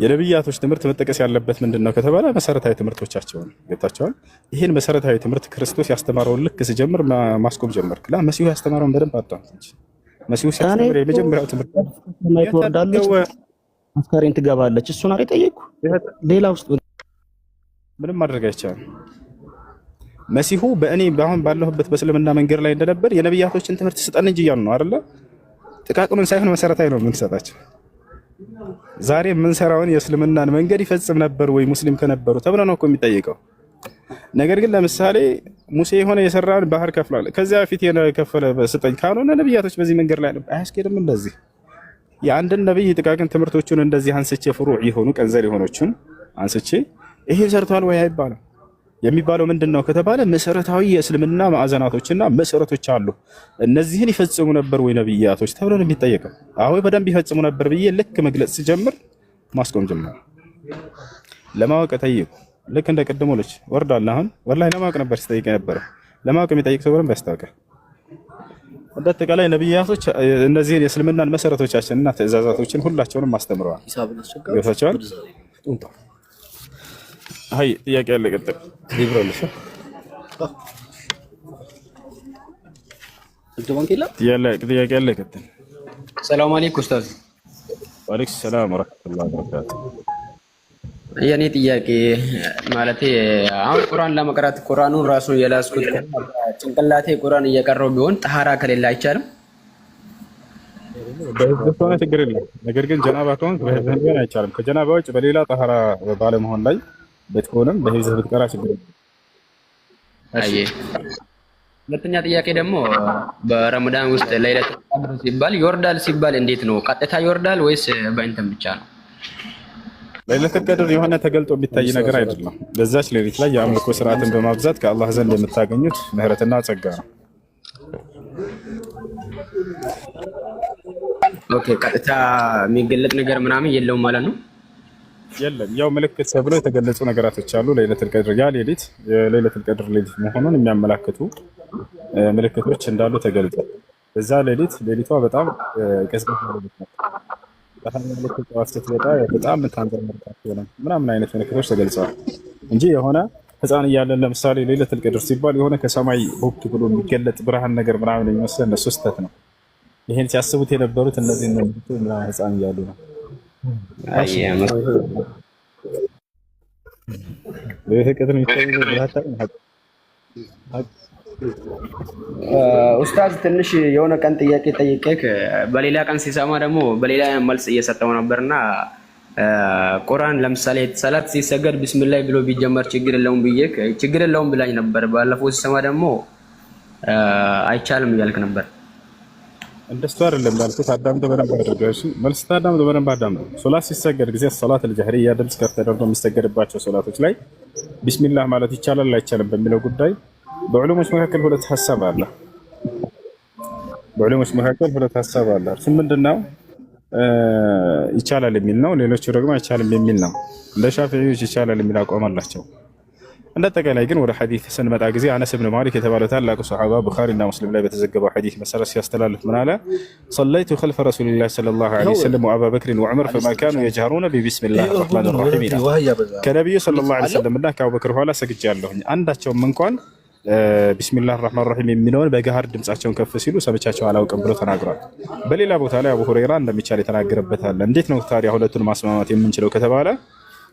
የነብያቶች ትምህርት መጠቀስ ያለበት ምንድነው ከተባለ መሰረታዊ ትምህርቶቻቸውን ገብታቸዋል። ይሄን መሰረታዊ ትምህርት ክርስቶስ ያስተማረውን ልክ ሲጀምር ማስቆም ጀመርክ። ላ መሲሁ ያስተማረውን በደንብ አጣንት እንጂ መሲሁ ሲያስተምር የመጀመሪያው ትምህርት ላይ ትወርዳለች፣ አስካሪን ትገባለች። እሱን አይደል ጠየቁ። ሌላ ውስጥ ምንም ማድረግ አይቻልም። መሲሁ በእኔ አሁን ባለሁበት በእስልምና መንገድ ላይ እንደነበር የነብያቶችን ትምህርት ስጠን እንጂ እያሉ ነው አይደለ? ጥቃቅኑን ሳይሆን መሰረታዊ ነው የምንሰጣቸው። ዛሬ የምንሰራውን የእስልምናን መንገድ ይፈጽም ነበር ወይ ሙስሊም ከነበሩ ተብሎ ነው እኮ የሚጠይቀው። ነገር ግን ለምሳሌ ሙሴ የሆነ የሰራውን ባህር ከፍሏል፣ ከዚያ በፊት የከፈለ ስጠኝ ካልሆነ ነብያቶች በዚህ መንገድ ላይ አያስኬድም። እንደዚህ የአንድን ነብይ ጥቃቅን ትምህርቶቹን እንደዚህ አንስቼ ፍሩዕ የሆኑ ቀንዘል የሆኖቹን አንስቼ ይሄን ሰርቷል ወይ አይባልም። የሚባለው ምንድነው ከተባለ መሰረታዊ የእስልምና ማዕዘናቶችና መሰረቶች አሉ። እነዚህን ይፈጽሙ ነበር ወይ ነብያቶች ተብሎ ነው የሚጠየቀው። አሁን በደንብ ይፈጽሙ ነበር ብዬ ልክ መግለጽ ሲጀምር ማስቆም ጀመረ። ለማወቅ ጠይቁ። ልክ እንደ ቀደሙልሽ ወርዳል። አሁን ወላሂ ለማወቅ ነበር ሲጠይቅ ነበር። ለማወቅ የሚጠይቅ ሰው በደንብ ያስታውቃል። እንደተቀላይ ነብያቶች እነዚህን የእስልምናን መሰረቶቻችንና ትእዛዛቶችን ሁላቸውንም አስተምረዋል። ይወታቸዋል። هاي ጥያቄ ያለ ቀጥል ይብራልሽ ጥያቄ ያለ ቀጥል። ሰላም አለይኩም ኡስታዝ። ወአለይኩም ሰላም ወራህመቱላሂ ወበረካቱ። የኔ ጥያቄ ማለቴ አሁን ቁርአን ለመቅራት ቁርአኑን ራሱን የላስኩት ጭንቅላቴ ቁርአን እየቀረው ቢሆን ጠሃራ ከሌለ አይቻልም? በህዝብ ከሆነ ችግር የለም። ነገር ግን ጀናባ ከሆነ በህዝብ ቢሆን አይቻልም። ከጀናባ ውጭ በሌላ ጠሃራ ባለመሆን ላይ በትሆንም በህዝብ ብትቀራ ችግር የለም። አይ ሁለተኛ ጥያቄ ደግሞ በረመዳን ውስጥ ለይለቱል ቀድር ሲባል ይወርዳል ሲባል እንዴት ነው? ቀጥታ ይወርዳል ወይስ በእንትን ብቻ ነው? ለይለቱል ቀድር የሆነ ተገልጦ የሚታይ ነገር አይደለም። በዛች ሌሊት ላይ የአምልኮ ስርዓትን በማብዛት ከአላህ ዘንድ የምታገኙት ምህረትና ጸጋ ነው። ኦኬ ቀጥታ የሚገለጥ ነገር ምናምን የለውም ማለት ነው? የለም። ያው ምልክት ተብሎ የተገለጹ ነገራቶች አሉ። ለይለቱል ቀድር ያ ሌሊት የለይለቱል ቀድር ሌሊት መሆኑን የሚያመላክቱ ምልክቶች እንዳሉ ተገልጿል። በዛ ሌሊቷ በጣም ቀዝቀዝ ያለች ነው። በሐመለከ ጠዋት ስትወጣ በጣም ታንዘርምርካቸው ነው ምናምን አይነት ምልክቶች ተገልጸዋል እንጂ የሆነ ህፃን እያለን ለምሳሌ ለይለቱል ቀድር ሲባል የሆነ ከሰማይ ቦክ ብሎ የሚገለጥ ብርሃን ነገር ምናምን የሚመስል እነሱ ስህተት ነው። ይሄን ሲያስቡት የነበሩት እነዚህ ነው ምናምን ህፃን እያሉ ነው። ኡስታዝ ትንሽ የሆነ ቀን ጥያቄ ጠይቄክ በሌላ ቀን ሲሰማ ደግሞ በሌላ መልስ እየሰጠው ነበርና ቁርአን ለምሳሌ ሰላት ሲሰገድ ቢስሚላህ ብሎ ቢጀመር ችግር የለውም ብዬክ ችግር የለውም ብላኝ ነበር። ባለፈው ሲሰማ ደግሞ አይቻልም እያልክ ነበር። እንደሱ አይደለም ያልኩት። አዳምጠው በደንብ አድርገው። እሺ መልስ ታዳምጠው በደንብ አዳምጠው። ሶላት ሲሰገድ ጊዜ ሶላት አልጀህሪያ ድምጽ ከፍ ተደርጎ የሚሰገድባቸው ሶላቶች ላይ ቢስሚላህ ማለት ይቻላል አይቻልም በሚለው ጉዳይ በዑለሞች መካከል ሁለት ሐሳብ አለ። እሱ ምንድነው? ይቻላል የሚል ነው። ሌሎቹ ደግሞ አይቻልም የሚል ነው። እንደ ሻፊዒዎች ይቻላል የሚል አቋም አላቸው። እንደ አጠቃላይ ግን ወደ ሐዲስ ስንመጣ ጊዜ አነስ ብን ማሊክ የተባለው ታላቁ ሰሐባ ቡኻሪና ሙስሊም ላይ በተዘገበው ሐዲስ መሰረት ሲያስተላልፍ ምን አለ? ሰለይቱ ኸልፈ ረሱሊላህ ሰለላሁ ዐለይሂ ወሰለም ወአባ በክር ወዑመር ፈማ ካኑ የጅሀሩነ ቢስሚላሂ ረሕማኒ ረሒም ይላል። ከነቢዩ ሰለላሁ ዐለይሂ ወሰለምና ከአቡበክር ኋላ ሰግጃለሁኝ አንዳቸውም እንኳን ቢስሚላህ ረሕማን ረሒም የሚለውን በገሃድ ድምጻቸውን ከፍ ሲሉ ሰምቻቸው አላውቅም ብሎ ተናግሯል። በሌላ ቦታ ላይ አቡ ሁረይራ እንደሚቻል የተናገረበት አለ። እንዴት ነው ታዲያ ሁለቱን ማስማማት የምንችለው ከተባለ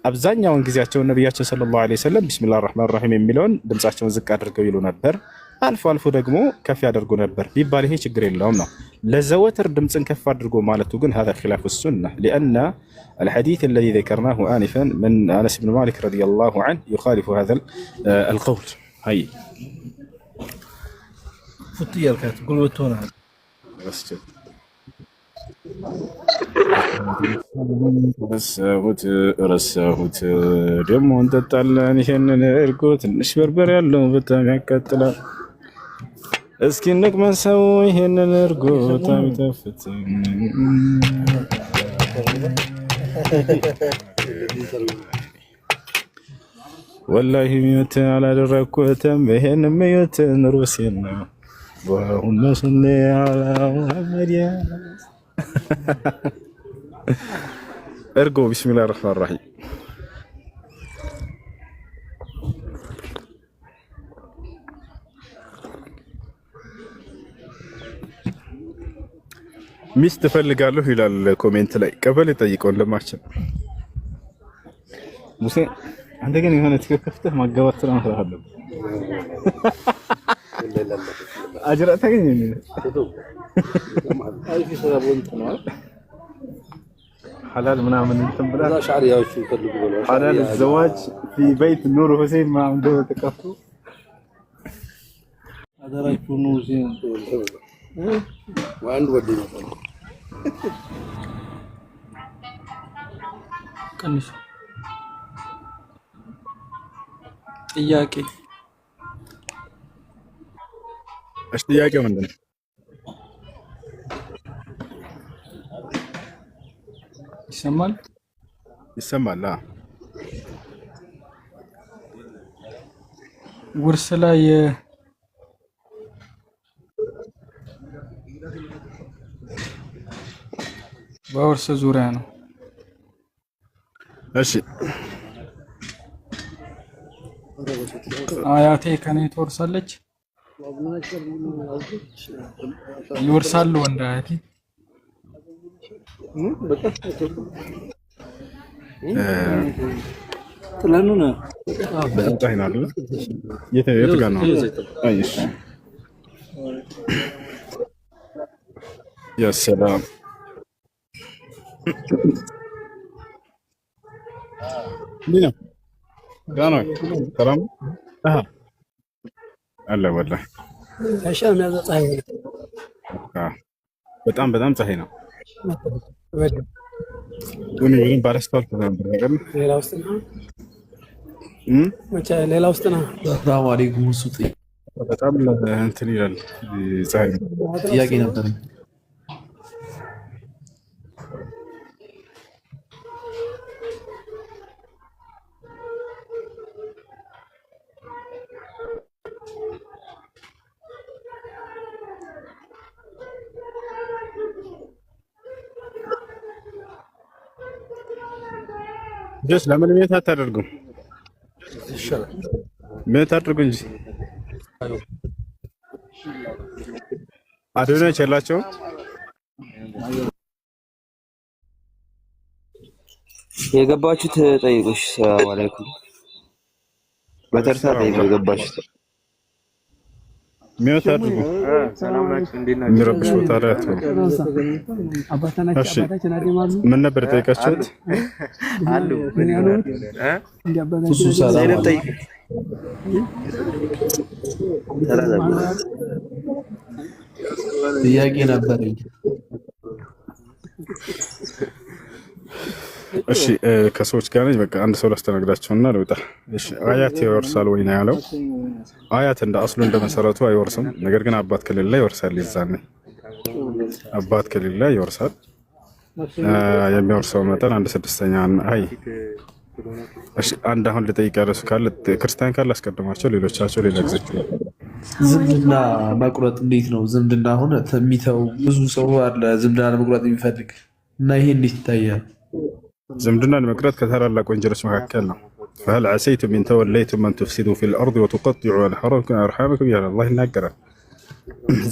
አብዛኛውን ጊዜያቸውን ነብያችን ሰለላሁ ዐለይሂ ወሰለም ቢስሚላህ ረሕማን ረሒም የሚለውን ድምጻቸውን ዝቅ አድርገው ይሉ ነበር፣ አልፎ አልፎ ደግሞ ከፍ ያደርጉ ነበር ቢባል ይሄ ችግር የለውም ነው። ለዘወትር ድምጽን ከፍ አድርጎ ማለቱ ግን هذا خلاف السنة لأن الحديث الذي ذكرناه آنفا من أنس بن مالك رضي الله عنه يخالف هذا القول. هاي فتيار كانت قلوتونا ረሳሁት ደግሞ እንጠጣለን። ይሄንን እርጎ ትንሽ በርበሬ ያለው በጣም ያቃጥላል። እስኪ እንቅመሰው ይሄንን እርጎ በጣም ይጣፍጥ። ወላሂ ሚዩት አላደረኩትም። ይሄን ሚዩት ሩሲን ነው ወሁመ ሰለ ዐላ ሙሐመድ እርጎ ቢስሚላህ ረሕማን ረሒም። ሚስት እፈልጋለሁ ይላል ኮሜንት ላይ። ቀበሌ ጠይቀው ለማችን ሙሴ አንተ ግን የሆነ ትከፍተህ ማጋባት ስራ መስራት አለብህ። አጅራ ታገኝ حلال ምናምን እንትን ብላ ሻሪያዎቹ ይፈልጉ ብለው حلال الزواج في بيت نور حسين ما عنده ተከፍቶ አደራችሁ ነው ሁሴን ወንድ ወደ ነው ቀንሽ ጥያቄ እሺ ጥያቄው ምንድን ነው? ይሰማል ይሰማል። ውርስ ላይ በውርስ ዙሪያ ነው። እሺ አያቴ ከኔ ትወርሳለች ይወርሳሉ ወንድ አያቴ ጥላኑና በእንታይ ነው አይደል? የት ጋር ነው? አይሽ ያ ሰላም ዲና ጋና ሰላም አሃ አለ ወላሂ ታሻም ያዘ ፀሐይ በጣም ፀሐይ ነው። ወይኔ ባለስታል ተናገረ ሌላ ውስጥ ነው መቼ ሌላ ውስጥ ነው። ሰላም አለይኩም ሱጢ በጣም እንትን ይላል ፀሐይ ጥያቄ ነበር። ጀስ ለምን ሜት አታደርጉም? ሜት አድርጉ እንጂ አዶናይ ቸላቸው የገባችሁት ጠይቁሽ። ሰላም አለይኩም በተርታ ጠይቁ የገባችሁት ሜት አድርጉ። ሰላም ናችሁ? እንዲረብሽ ቦታ ላይ አትሆኑ። እሺ ምን ነበር ጠይቃችሁት? አሉ ሱሱ ሰላም ጠይቁ። ጥያቄ ነበር። እሺ ከሰዎች ጋር ነኝ። በቃ አንድ ሰው ላስተናግዳቸውና ልውጣ። እሺ አያት ይወርሳል ወይ ነው ያለው? አያት እንደ አስሉ እንደ መሰረቱ አይወርስም። ነገር ግን አባት ከሌለ ይወርሳል። ይዛኔ አባት ከሌለ ይወርሳል። የሚወርሰው መጠን 1/6 አይ እሺ አንድ አሁን ልጠይቅ ያለሱ ካለ ክርስቲያን ካለ አስቀድማቸው ሌሎቻቸው ሌላ ጊዜ ዝምድና መቁረጥ እንዴት ነው? ዝምድና አሁን የሚተው ብዙ ሰው አለ ዝምድና ለመቁረጥ የሚፈልግ እና ይሄ እንዴት ይታያል? ዝምድናን መቁረጥ ከታላላቅ ወንጀሎች መካከል ነው። فهل عسيتم إن توليتم أن تفسدوا في الأرض وتقطعوا أرحامكم يا الله ይናገራል።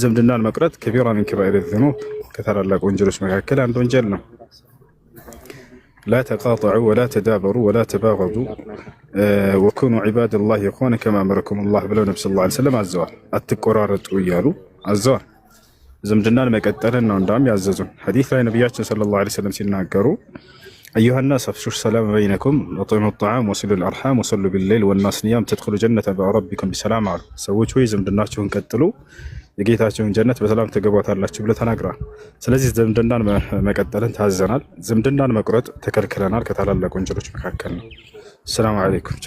ዝምድናን መቁረጥ ከቢራ من كبائر الذنوب ከታላላቅ ወንጀሎች መካከል አንድ ወንጀል ነው። لا تقاطعوا ولا تدابروا ولا تباغضوا وكونوا عباد الله إخوانا كما أمركم الله ብለው ነብዩ ሰለላሁ ዐለይሂ ወሰለም አዘዋል። አትቆራረጡ እያሉ አዘዋል። ዝምድናን መቀጠልን ነው እንዳውም ያዘዙን። ሐዲስ ላይ ነብያችን ሰለላሁ ዐለይሂ ወሰለም ሲናገሩ أيها الناس أفشوا السلام بينكم وأطعموا الطعام وصلوا الأرحام وصلوا بالليل والناس نيام تدخلوا جنة ربكم بسلام على ሰዎች ወይ ዝምድናችሁን ቀጥሉ የጌታችሁን ጀነት በሰላም ተገባታላችሁ ብለው ተናግረዋል። ስለዚህ ዝምድናን መቀጠልን ታዘናል። ዝምድናን መቁረጥ ተከልክለናል። ከታላላቅ ወንጀሎች መካከል ነው። ሰላም አለይኩም።